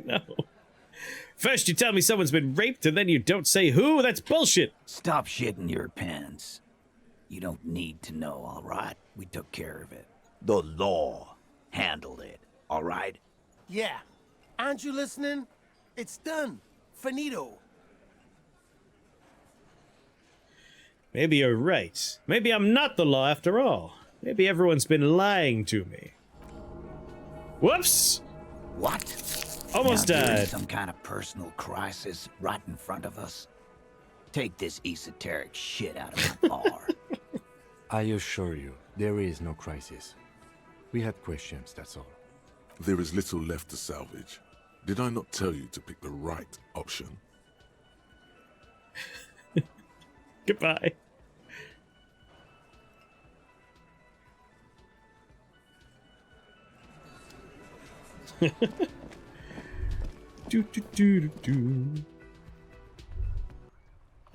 No. First you tell me someone's been raped, and then you don't say who? That's bullshit. Stop shitting your pants. You don't need to know, all right? We took care of it. The law handled it, all right? Yeah. Aren't you listening? It's done. Finito. Maybe you're right. Maybe I'm not the law after all. Maybe everyone's been lying to me. Whoops! What? Almost Now, died. there's some kind of personal crisis right in front of us. Take this esoteric shit out of my bar. I assure you, there is no crisis. We had questions, that's all. There is little left to salvage. Did I not tell you to pick the right option? Goodbye.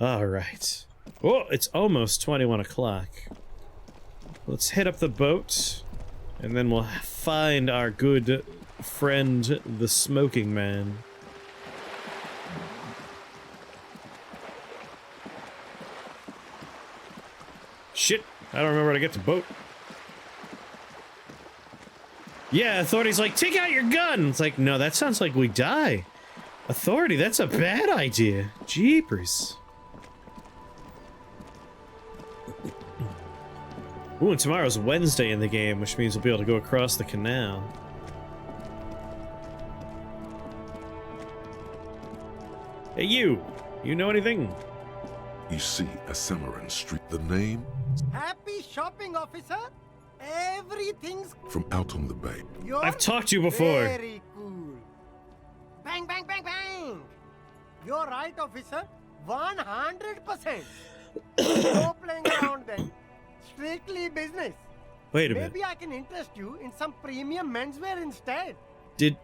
All right. Oh, it's almost 21 o'clock. Let's head up the boat, and then we'll find our good friend, the smoking man. Shit, I don't remember how to get the boat. Yeah, authority's like, take out your gun! It's like, no, that sounds like we die. Authority, that's a bad idea. Jeepers. Ooh, and tomorrow's Wednesday in the game, which means we'll be able to go across the canal. Hey, you! You know anything? You see a Samaran Street. The name? Happy shopping, officer. Everything's From out on the bay. You're I've talked to you before. Very cool. Bang, bang, bang, bang. You're right, officer. 100%. No playing around then. Strictly business. Wait a minute. Maybe I can interest you in some premium menswear instead. Did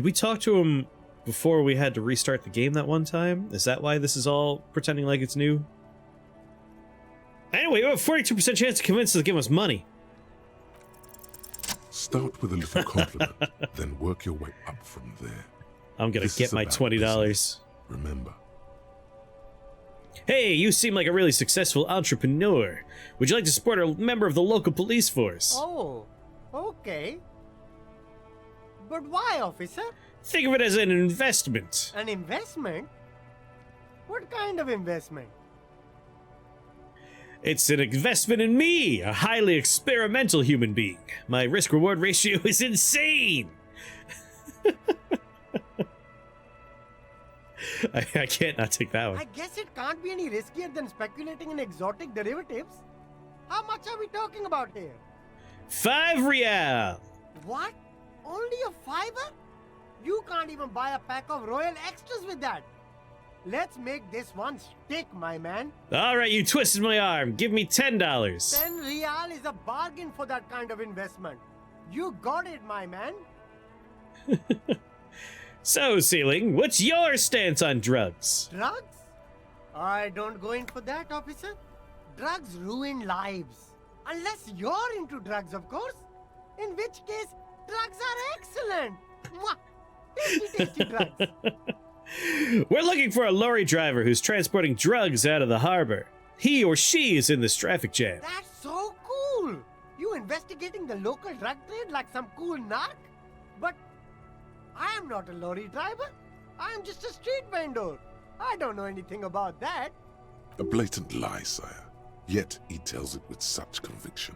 we talk to him before we had to restart the game that one time? Is that why this is all pretending like it's new? Anyway, we have a 42% chance to convince us to give us money. Start with a little compliment, then work your way up from there. I'm gonna get my $20. Business. Remember. Hey, you seem like a really successful entrepreneur. Would you like to support a member of the local police force? Oh, okay. But why, officer? Think of it as an investment. An investment? What kind of investment? It's an investment in me, a highly experimental human being. My risk-reward ratio is insane. I can't not take that one. I guess it can't be any riskier than speculating in exotic derivatives. How much are we talking about here? 5 real. What? Only a $5? You can't even buy a pack of Royal Extras with that. Let's make this one stick, my man. All right, you twisted my arm. Give me $10. 10 real is a bargain for that kind of investment. You got it, my man. So, Ceiling, what's your stance on drugs? Drugs? I don't go in for that, officer. Drugs ruin lives. Unless you're into drugs, of course. In which case, drugs are excellent. Mwah! Tasty, tasty drugs. We're looking for a lorry driver who's transporting drugs out of the harbor. He or she is in this traffic jam. That's so cool. You investigating the local drug trade like some cool narc? But I am not a lorry driver. I am just a street vendor. I don't know anything about that. A blatant lie, sire. Yet he tells it with such conviction.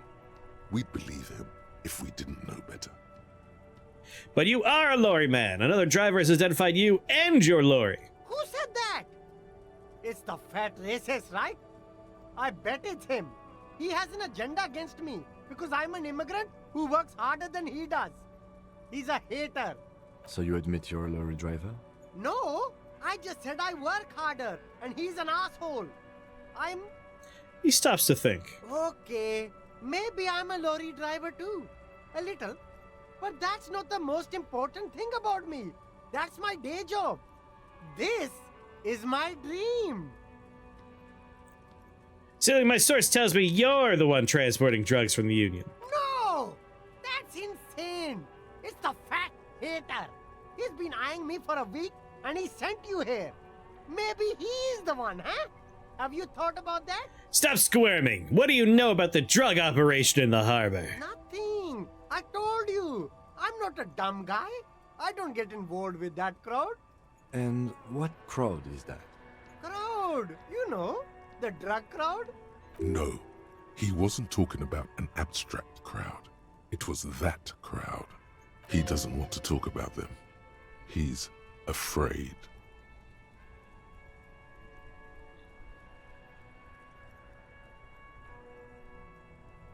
We'd believe him if we didn't know better. But you are a lorry man. Another driver has identified you and your lorry. Who said that? It's the fat racist, right? I bet it's him. He has an agenda against me because I'm an immigrant who works harder than he does. He's a hater. So you admit you're a lorry driver? No, I just said I work harder and he's an asshole. He stops to think. Okay, maybe I'm a lorry driver too. A little. But that's not the most important thing about me. That's my day job. This is my dream. Ceiling, my source tells me you're the one transporting drugs from the Union. No! That's insane. It's the fat hater. He's been eyeing me for a week and he sent you here. Maybe he's the one, huh? Have you thought about that? Stop squirming. What do you know about the drug operation in the harbor? Nothing. I told you. I'm not a dumb guy. I don't get involved with that crowd. And what crowd is that? Crowd? You know, the drug crowd? No, he wasn't talking about an abstract crowd. It was that crowd. He doesn't want to talk about them. He's afraid.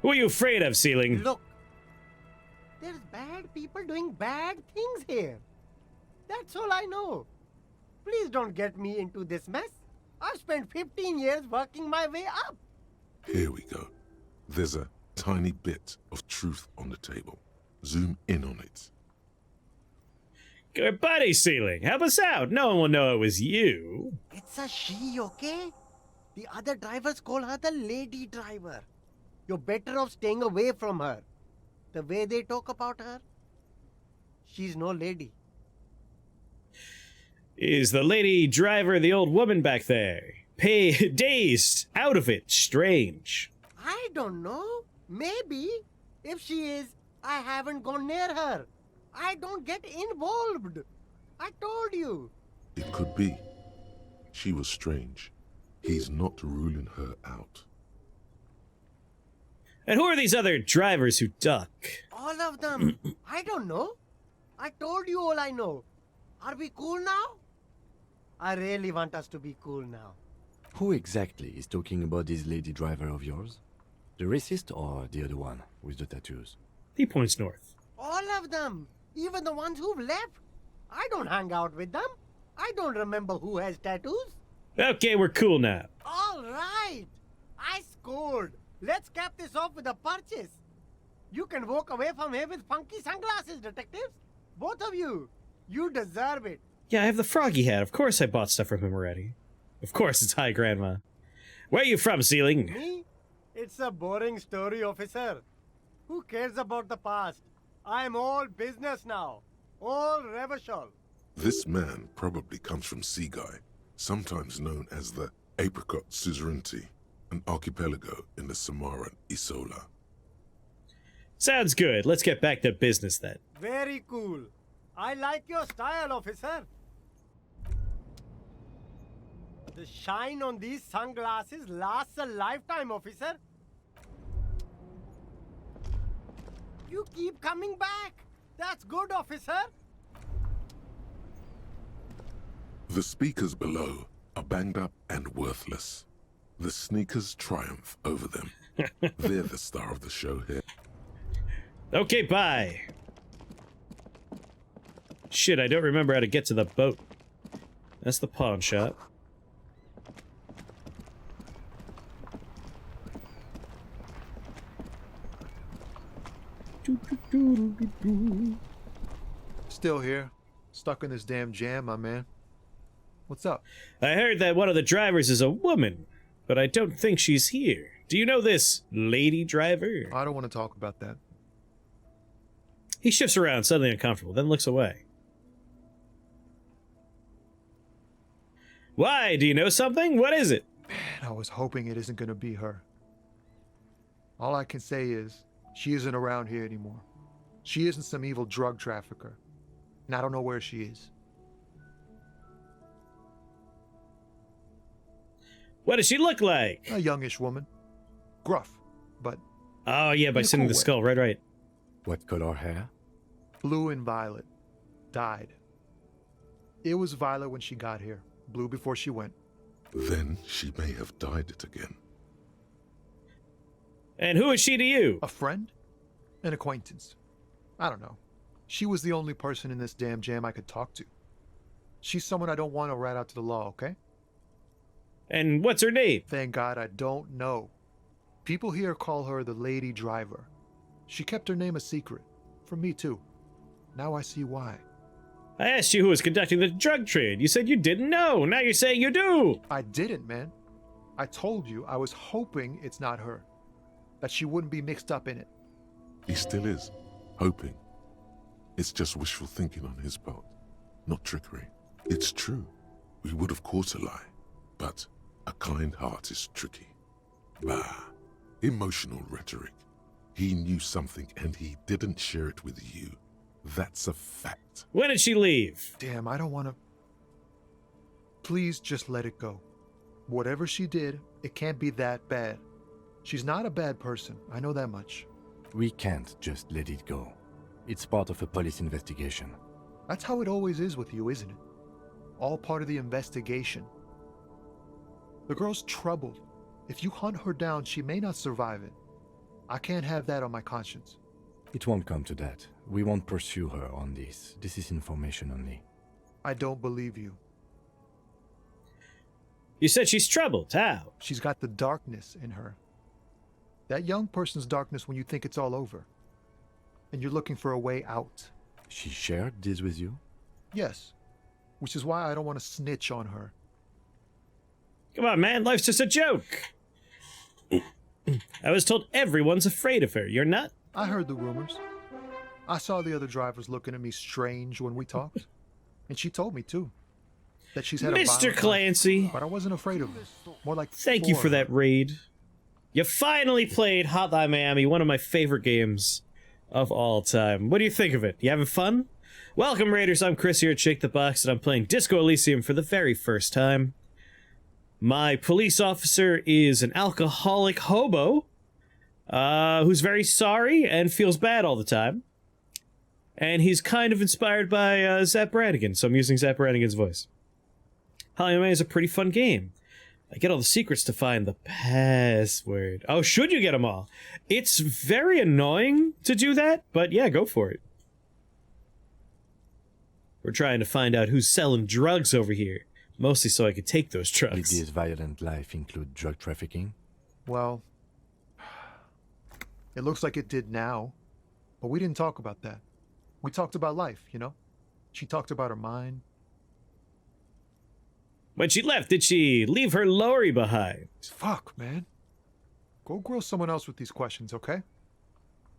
Who are you afraid of, Ceiling? Look, there's bad people doing bad things here. That's all I know. Please don't get me into this mess. I've spent 15 years working my way up. Here we go. There's a tiny bit of truth on the table. Zoom in on it. Good buddy, Ceiling. Help us out. No one will know it was you. It's a she, okay? The other drivers call her the lady driver. You're better off staying away from her. The way they talk about her, she's no lady. Is the lady driver the old woman back there? Dazed, out of it, strange. I don't know. Maybe. If she is, I haven't gone near her. I don't get involved. I told you. It could be. She was strange. He's not ruling her out. And who are these other drivers who duck? All of them. I don't know. I told you all I know. Are we cool now? I really want us to be cool now. Who exactly is talking about this lady driver of yours? The racist or the other one with the tattoos? He points north. All of them. Even the ones who've left. I don't hang out with them. I don't remember who has tattoos. Okay, we're cool now. All right. I scored. Let's cap this off with a purchase. You can walk away from here with funky sunglasses, detectives. Both of you. You deserve it. Yeah, I have the froggy hat. Of course I bought stuff from him already. Of course it's High Grandma. Where are you from, Ceiling? Me? It's a boring story, officer. Who cares about the past? I'm all business now. All Revachol. This man probably comes from Seaguy, sometimes known as the Apricot Suzerainty, an archipelago in the Samaran Isola. Sounds good. Let's get back to business then. Very cool. I like your style, officer. The shine on these sunglasses lasts a lifetime, officer. You keep coming back. That's good, officer. The speakers below are banged up and worthless. The sneakers triumph over them. They're the star of the show here. Okay, bye. Shit, I don't remember how to get to the boat. That's the pawn shop. Still here. Stuck in this damn jam, my man. What's up? I heard that one of the drivers is a woman, but I don't think she's here. Do you know this lady driver? I don't want to talk about that. He shifts around, suddenly uncomfortable, then looks away. Why? Do you know something? What is it? Man, I was hoping it isn't going to be her. All I can say is, she isn't around here anymore. She isn't some evil drug trafficker. And I don't know where she is. What does she look like? A youngish woman. Gruff, but... Oh, yeah, by sitting the skull. Right. What color hair? Blue and violet. Dyed. It was violet when she got here. Blue before she went. Then she may have dyed it again. And who is she to you? A friend? An acquaintance. I don't know. She was the only person in this damn jam I could talk to. She's someone I don't want to rat out to the law, okay? And what's her name? Thank God I don't know. People here call her the lady driver. She kept her name a secret. From me, too. Now I see why. I asked you who was conducting the drug trade. You said you didn't know. Now you're saying you do. I didn't, man. I told you I was hoping it's not her. That she wouldn't be mixed up in it. He still is. Hoping. It's just wishful thinking on his part. Not trickery. It's true. We would have caught a lie. But a kind heart is tricky. Bah. Emotional rhetoric. He knew something and he didn't share it with you. That's a fact. When did she leave? Damn, I don't want to... Please just let it go. Whatever she did, it can't be that bad. She's not a bad person, I know that much. We can't just let it go. It's part of a police investigation. That's how it always is with you, isn't it? All part of the investigation. The girl's troubled. If you hunt her down, she may not survive it. I can't have that on my conscience. It won't come to that. We won't pursue her on this. This is information only. I don't believe you. You said she's troubled. How? She's got the darkness in her. That young person's darkness when you think it's all over. And you're looking for a way out. She shared this with you? Yes. Which is why I don't want to snitch on her. Come on, man. Life's just a joke. I was told everyone's afraid of her. You're not? I heard the rumors. I saw the other drivers looking at me strange when we talked. And she told me, too. That she's had Mr. Clancy. But I wasn't afraid of her. More like Thank you for that raid. You finally played Hotline Miami, one of my favorite games. of all time. What do you think of it? You having fun? Welcome, Raiders. I'm Chris here at Shake the Box, and I'm playing Disco Elysium for the very first time. My police officer is an alcoholic hobo who's very sorry and feels bad all the time. And he's kind of inspired by Zap Brannigan, so I'm using Zap Brannigan's voice. Holly May is a pretty fun game. I get all the secrets to find the password. Oh, should you get them all? It's very annoying to do that, but yeah, go for it. We're trying to find out who's selling drugs over here. Mostly so I could take those drugs. Did this violent life include drug trafficking? Well, it looks like it did now, but we didn't talk about that. We talked about life, you know? She talked about her mind. When she left, did she leave her lorry behind? Fuck, man. Go grill someone else with these questions, okay?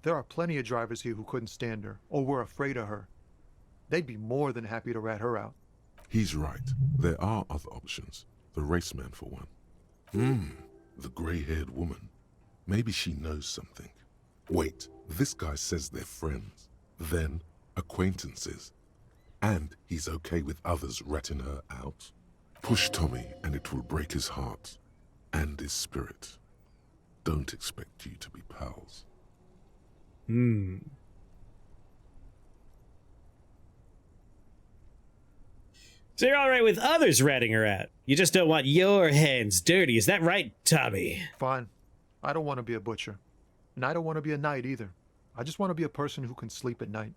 There are plenty of drivers here who couldn't stand her, or were afraid of her. They'd be more than happy to rat her out. He's right. There are other options. The raceman, for one. The grey-haired woman. Maybe she knows something. Wait, this guy says they're friends. Then, acquaintances. And he's okay with others ratting her out. Push Tommy and it will break his heart. And his spirit. Don't expect you to be pals. So you're alright with others ratting her out. You just don't want your hands dirty. Is that right, Tommy? Fine. I don't want to be a butcher. And I don't want to be a knight either. I just want to be a person who can sleep at night.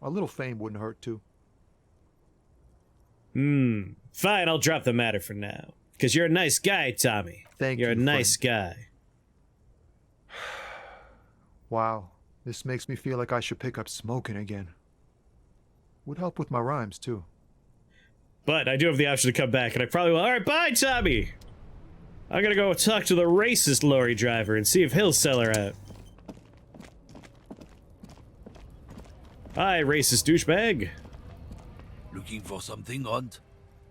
A little fame wouldn't hurt too. Fine, I'll drop the matter for now. Because you're a nice guy, Tommy. Thank you, You're a nice guy. Wow. This makes me feel like I should pick up smoking again. Would help with my rhymes too. But I do have the option to come back, and I probably will. Alright, bye, Tommy! I'm gonna go talk to the racist lorry driver and see if he'll sell her out. Hi, racist douchebag. Looking for something, Hunt?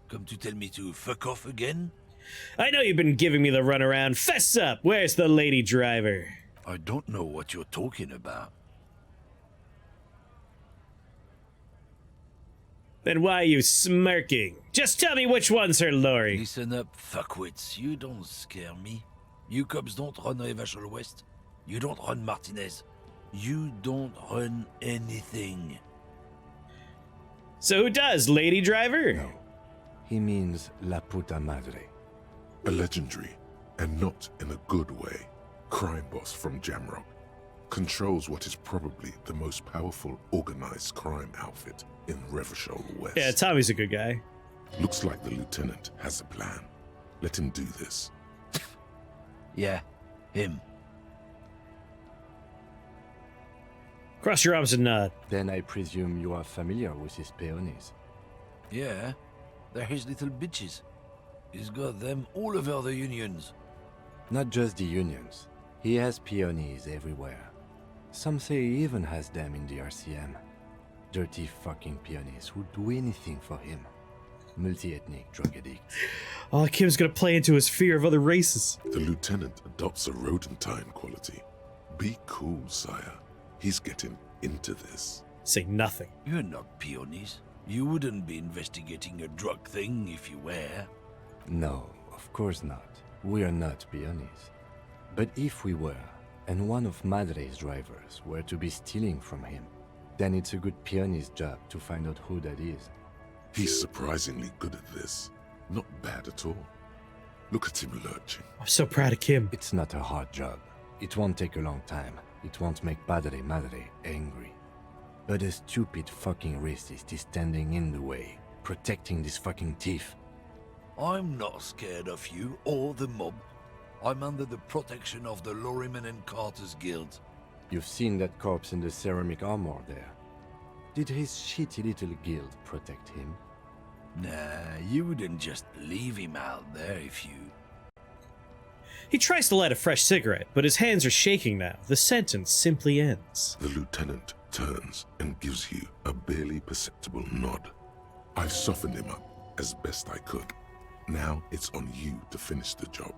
Come to tell me to fuck off again? I know you've been giving me the runaround. Fess up! Where's the lady driver? I don't know what you're talking about. Then why are you smirking? Just tell me which one's her lorry. Listen up, fuckwits. You don't scare me. You cops don't run Revachol West. You don't run Martinez. You don't run anything. So who does, lady driver? No. He means La Puta Madre. A legendary, and not in a good way, crime boss from Jamrock. Controls what is probably the most powerful organized crime outfit in Revachol West. Yeah, Tommy's a good guy. Looks like the lieutenant has a plan. Let him do this. Yeah, him. Cross your arms and nod. Then I presume you are familiar with his peonies. Yeah, they're his little bitches. He's got them all over the unions. Not just the unions. He has peonies everywhere. Some say he even has them in the RCM. Dirty fucking peonies who'd do anything for him. Multi-ethnic drug addicts. Oh, Kim's gonna play into his fear of other races. The lieutenant adopts a rodentine quality. Be cool, sire. He's getting into this. Say nothing. You're not peonies. You wouldn't be investigating a drug thing if you were. No, of course not. We are not peonies. But if we were, and one of Madre's drivers were to be stealing from him, then it's a good peony's job to find out who that is. He's surprisingly good at this. Not bad at all. Look at him lurching. I'm so proud of Kim. It's not a hard job. It won't take a long time. It won't make Padre Madre angry. But a stupid fucking racist is standing in the way, protecting this fucking thief. I'm not scared of you or the mob. I'm under the protection of the Lorryman and Carter's Guild. You've seen that corpse in the ceramic armor there. Did his shitty little guild protect him? Nah, you wouldn't just leave him out there if you... He tries to light a fresh cigarette, but his hands are shaking now. The sentence simply ends. The lieutenant turns and gives you a barely perceptible nod. I softened him up as best I could. Now it's on you to finish the job.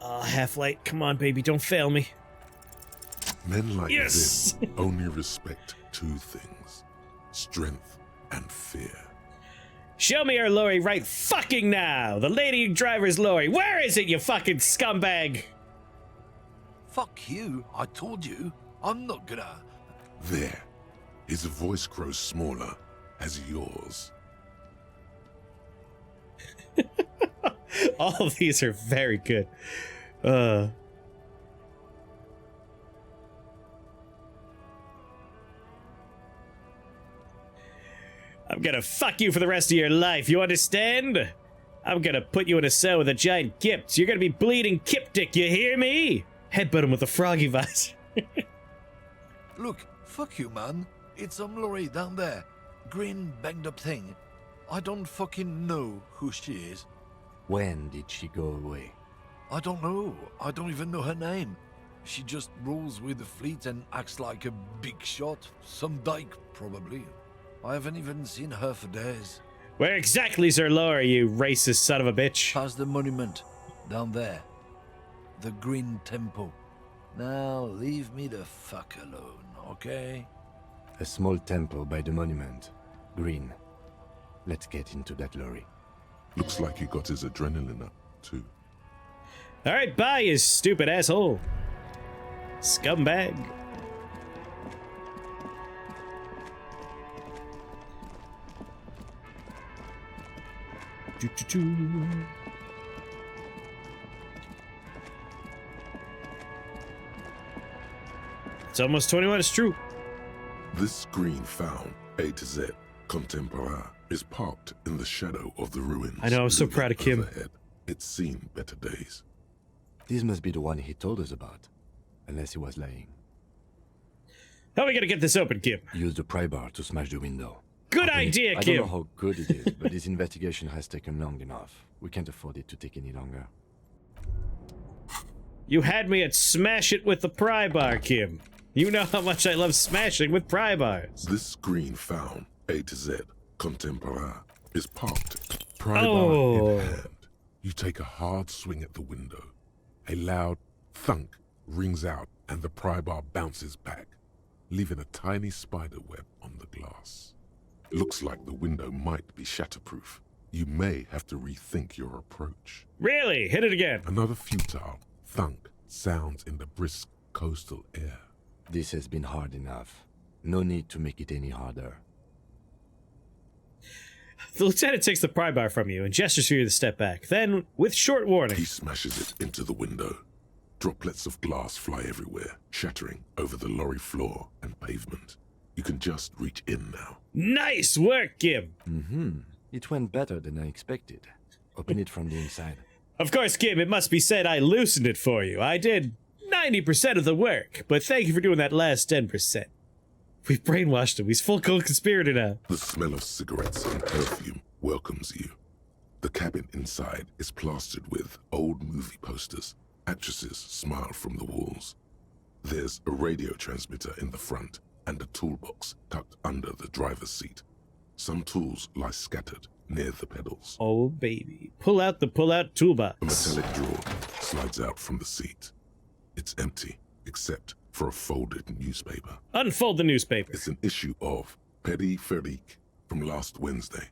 Half-Light, come on, baby, don't fail me. Men like Yes! this only respect two things: strength and fear. Show me your lorry right fucking now! The lady driver's lorry! Where is it, you fucking scumbag? Fuck you, I told you. I'm not gonna... There. His voice grows smaller as yours. All of these are very good. I'm gonna fuck you for the rest of your life, you understand? I'm gonna put you in a cell with a giant gipt. You're gonna be bleeding kiptic, you hear me? Headbutt him with a froggy visor. Look, fuck you, man. It's some lorry down there. Green, banged up thing. I don't fucking know who she is. When did she go away? I don't know. I don't even know her name. She just rolls with the fleet and acts like a big shot. Some dyke, probably. I haven't even seen her for days. Where exactly is her lorry, you racist son of a bitch? Past the monument. Down there. The Green Temple. Now, leave me the fuck alone, okay? A small temple by the monument. Green. Let's get into that lorry. Looks like he got his adrenaline up, too. Alright, bye, you stupid asshole. Scumbag. It's almost 21, it's true. This green found, A to Z, contemporary, is parked in the shadow of the ruins. I know, I'm so proud of Kim. Overhead. It's seen better days. This must be the one he told us about. Unless he was lying. How are we gonna get this open, Kim? Use the pry bar to smash the window. Good idea, Kim! I don't know how good it is, but this investigation has taken long enough. We can't afford it to take any longer. You had me at smash it with the pry bar, Kim. You know how much I love smashing with pry bars. This green found, A to Z, contemporary, is parked, pry bar in hand. You take a hard swing at the window. A loud thunk rings out and the pry bar bounces back, leaving a tiny spider web on the glass. Looks like the window might be shatterproof. You may have to rethink your approach. Really? Hit it again. Another futile thunk sounds in the brisk coastal air. This has been hard enough. No need to make it any harder. The lieutenant takes the pry bar from you and gestures for you to step back. Then, with short warning, he smashes it into the window. Droplets of glass fly everywhere, shattering over the lorry floor and pavement. You can just reach in now. Nice work, Kim! Mm-hmm. It went better than I expected. Open it from the inside. Of course, Kim, it must be said I loosened it for you. I did 90% of the work, but thank you for doing that last 10%. We've brainwashed him. He's full co-conspirator now. The smell of cigarettes and perfume welcomes you. The cabin inside is plastered with old movie posters. Actresses smile from the walls. There's a radio transmitter in the front and a toolbox tucked under the driver's seat. Some tools lie scattered near the pedals. Oh, baby. Pull out the pull-out toolbox. A metallic drawer slides out from the seat. It's empty, except for a folded newspaper. Unfold the newspaper. It's an issue of Périphérique from last Wednesday.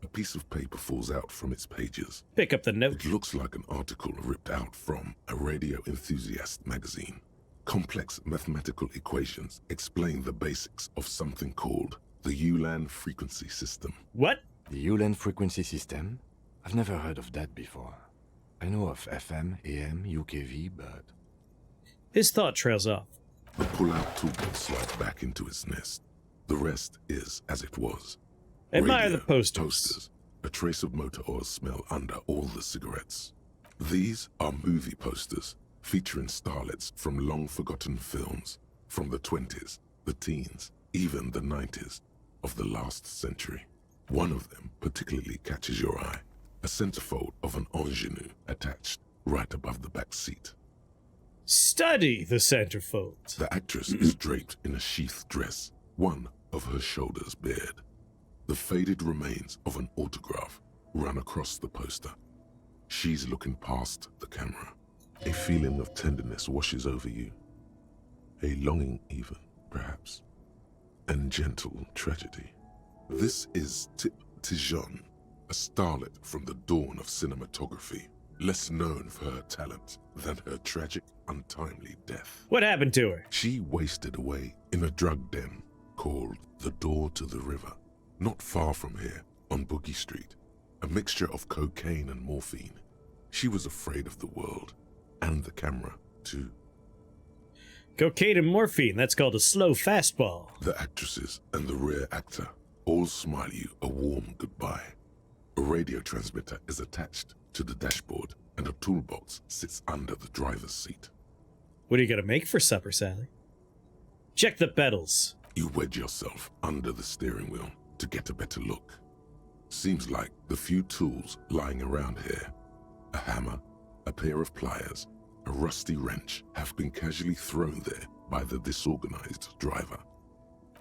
A piece of paper falls out from its pages. Pick up the note. It looks like an article ripped out from a radio enthusiast magazine. Complex mathematical equations explain the basics of something called the ULAN frequency system. What? The ULAN frequency system? I've never heard of that before. I know of FM, AM, UKV, but... His thought trails off. The pull-out toolbox slides back into its nest. The rest is as it was. Admire Radio, the posters. A trace of motor oil smell under all the cigarettes. These are movie posters featuring starlets from long-forgotten films from the 20s, the teens, even the 90s of the last century. One of them particularly catches your eye. A centerfold of an ingenue attached right above the back seat. Study the centerfold. The actress is draped in a sheathed dress, one of her shoulders bared. The faded remains of an autograph run across the poster. She's looking past the camera. A feeling of tenderness washes over you. a longing even, perhaps, and gentle tragedy. This is Tijon, a starlet from the dawn of cinematography, less known for her talent than her tragic, untimely death. What happened to her? She wasted away in a drug den called the Door to the River, not far from here, on Boogie Street, a mixture of cocaine and morphine. She was afraid of the world, and the camera, too. Cocaine and morphine, that's called a slow fastball. The actresses and the rear actor all smile you a warm goodbye. A radio transmitter is attached to the dashboard, and a toolbox sits under the driver's seat. What are you gonna make for supper, Sally? Check the pedals. You wedge yourself under the steering wheel to get a better look. Seems like the few tools lying around here, a hammer, a pair of pliers, a rusty wrench, have been casually thrown there by the disorganized driver.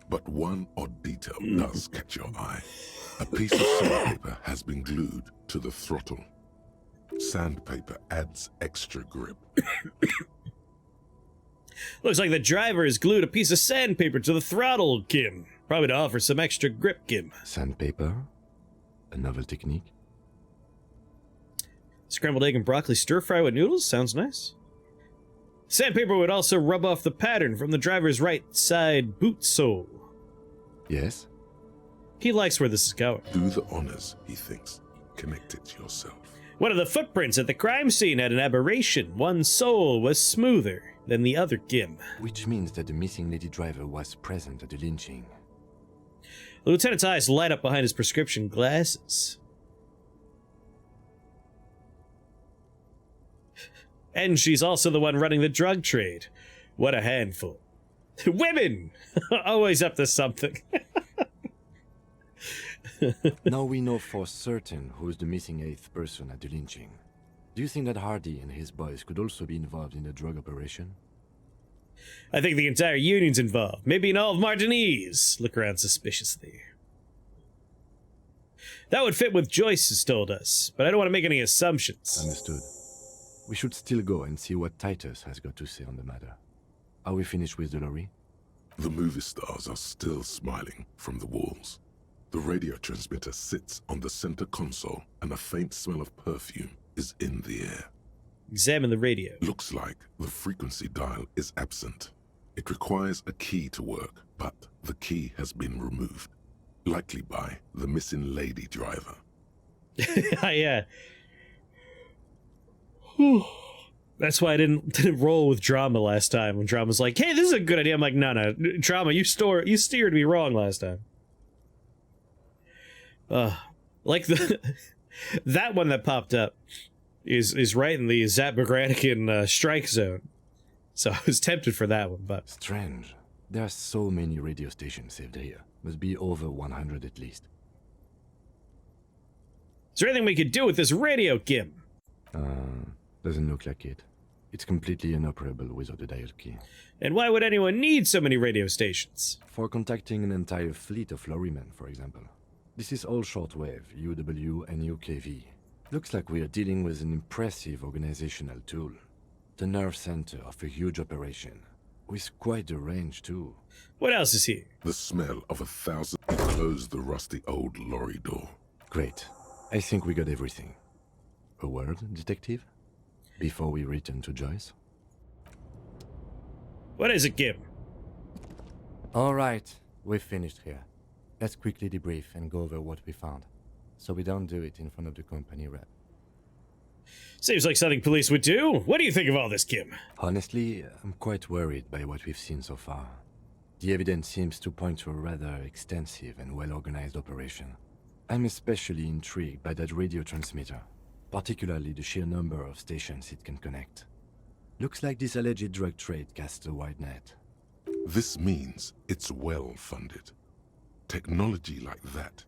But one odd detail does catch your eye. A piece of sandpaper has been glued to the throttle. Sandpaper adds extra grip. Looks like the driver has glued a piece of sandpaper to the throttle, Kim. Probably to offer some extra grip, Kim. Sandpaper? A novel technique? Scrambled egg and broccoli stir-fry with noodles? Sounds nice. Sandpaper would also rub off the pattern from the driver's right side boot sole. Yes? He likes where this is going. Do the honors, he thinks. Connect it yourself. One of the footprints at the crime scene had an aberration. One sole was smoother than the other, Kim. Which means that the missing lady driver was present at the lynching. The lieutenant's eyes light up behind his prescription glasses. And she's also the one running the drug trade. What a handful. Women! Always up to something. Now we know for certain who's the missing eighth person at the lynching. Do you think that Hardy and his boys could also be involved in the drug operation? I think the entire union's involved. Maybe in all of Martinez. Look around suspiciously. That would fit what Joyce has told us, but I don't want to make any assumptions. Understood. We should still go and see what Titus has got to say on the matter. Are we finished with the lorry? The movie stars are still smiling from the walls. The radio transmitter sits on the center console, and a faint smell of perfume is in the air. Examine the radio. Looks like the frequency dial is absent. It requires a key to work, but the key has been removed, likely by the missing lady driver. Yeah. That's why I didn't roll with Drama last time. When Drama's like, "Hey, this is a good idea," I'm like, "No, Drama, you steered me wrong last time." Like that one that popped up is right in the Zap McGranican strike zone. So I was tempted for that one, but... Strange. There are so many radio stations saved here. Must be over 100 at least. Is there anything we could do with this radio, Kim? Doesn't look like it. It's completely inoperable without a dial key. And why would anyone need so many radio stations? For contacting an entire fleet of lorrymen, for example. This is all shortwave, UW and UKV. Looks like we are dealing with an impressive organizational tool. The nerve center of a huge operation. With quite a range, too. What else is here? The smell of 1,000 closed the rusty old lorry door. Great. I think we got everything. A word, detective? Before we return to Joyce? What is it, Kim? All right, we've finished here. Let's quickly debrief and go over what we found, so we don't do it in front of the company rep. Seems like something police would do. What do you think of all this, Kim? Honestly, I'm quite worried by what we've seen so far. The evidence seems to point to a rather extensive and well-organized operation. I'm especially intrigued by that radio transmitter, particularly the sheer number of stations it can connect. Looks like this alleged drug trade casts a wide net. This means it's well-funded. Technology like that,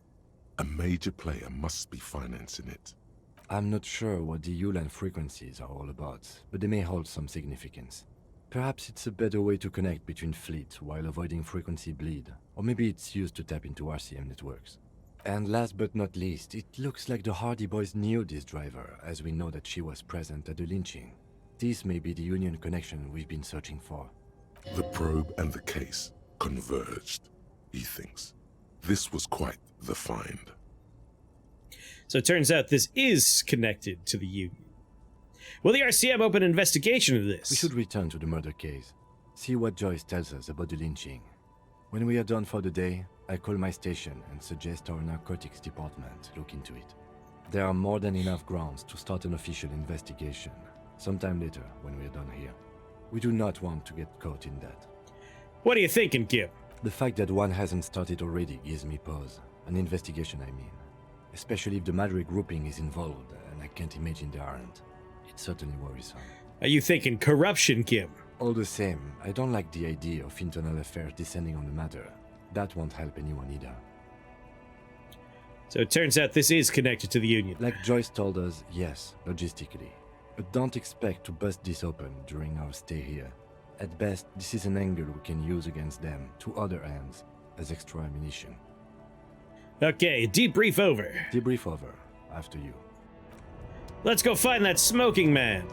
a major player must be financing it. I'm not sure what the Ulan frequencies are all about, but they may hold some significance. Perhaps it's a better way to connect between fleets while avoiding frequency bleed, or maybe it's used to tap into RCM networks. And last but not least, it looks like the Hardy boys knew this driver, as we know that she was present at the lynching. This may be the Union connection we've been searching for. The probe and the case converged, he thinks. This was quite the find. So it turns out this is connected to the Union. Will the RCM open an investigation of this? We should return to the murder case. See what Joyce tells us about the lynching. When we are done for the day, I call my station and suggest our narcotics department look into it. There are more than enough grounds to start an official investigation, sometime later when we are done here. We do not want to get caught in that. What are you thinking, Kip? The fact that one hasn't started already gives me pause. An investigation, I mean. Especially if the Madrid grouping is involved, and I can't imagine they aren't. It's certainly worrisome. Are you thinking corruption, Kim? All the same, I don't like the idea of internal affairs descending on the matter. That won't help anyone either. So it turns out this is connected to the Union. Like Joyce told us, yes, logistically. But don't expect to bust this open during our stay here. At best, this is an angle we can use against them, to other ends, as extra ammunition. Okay, debrief over. Debrief over. After you. Let's go find that smoking man.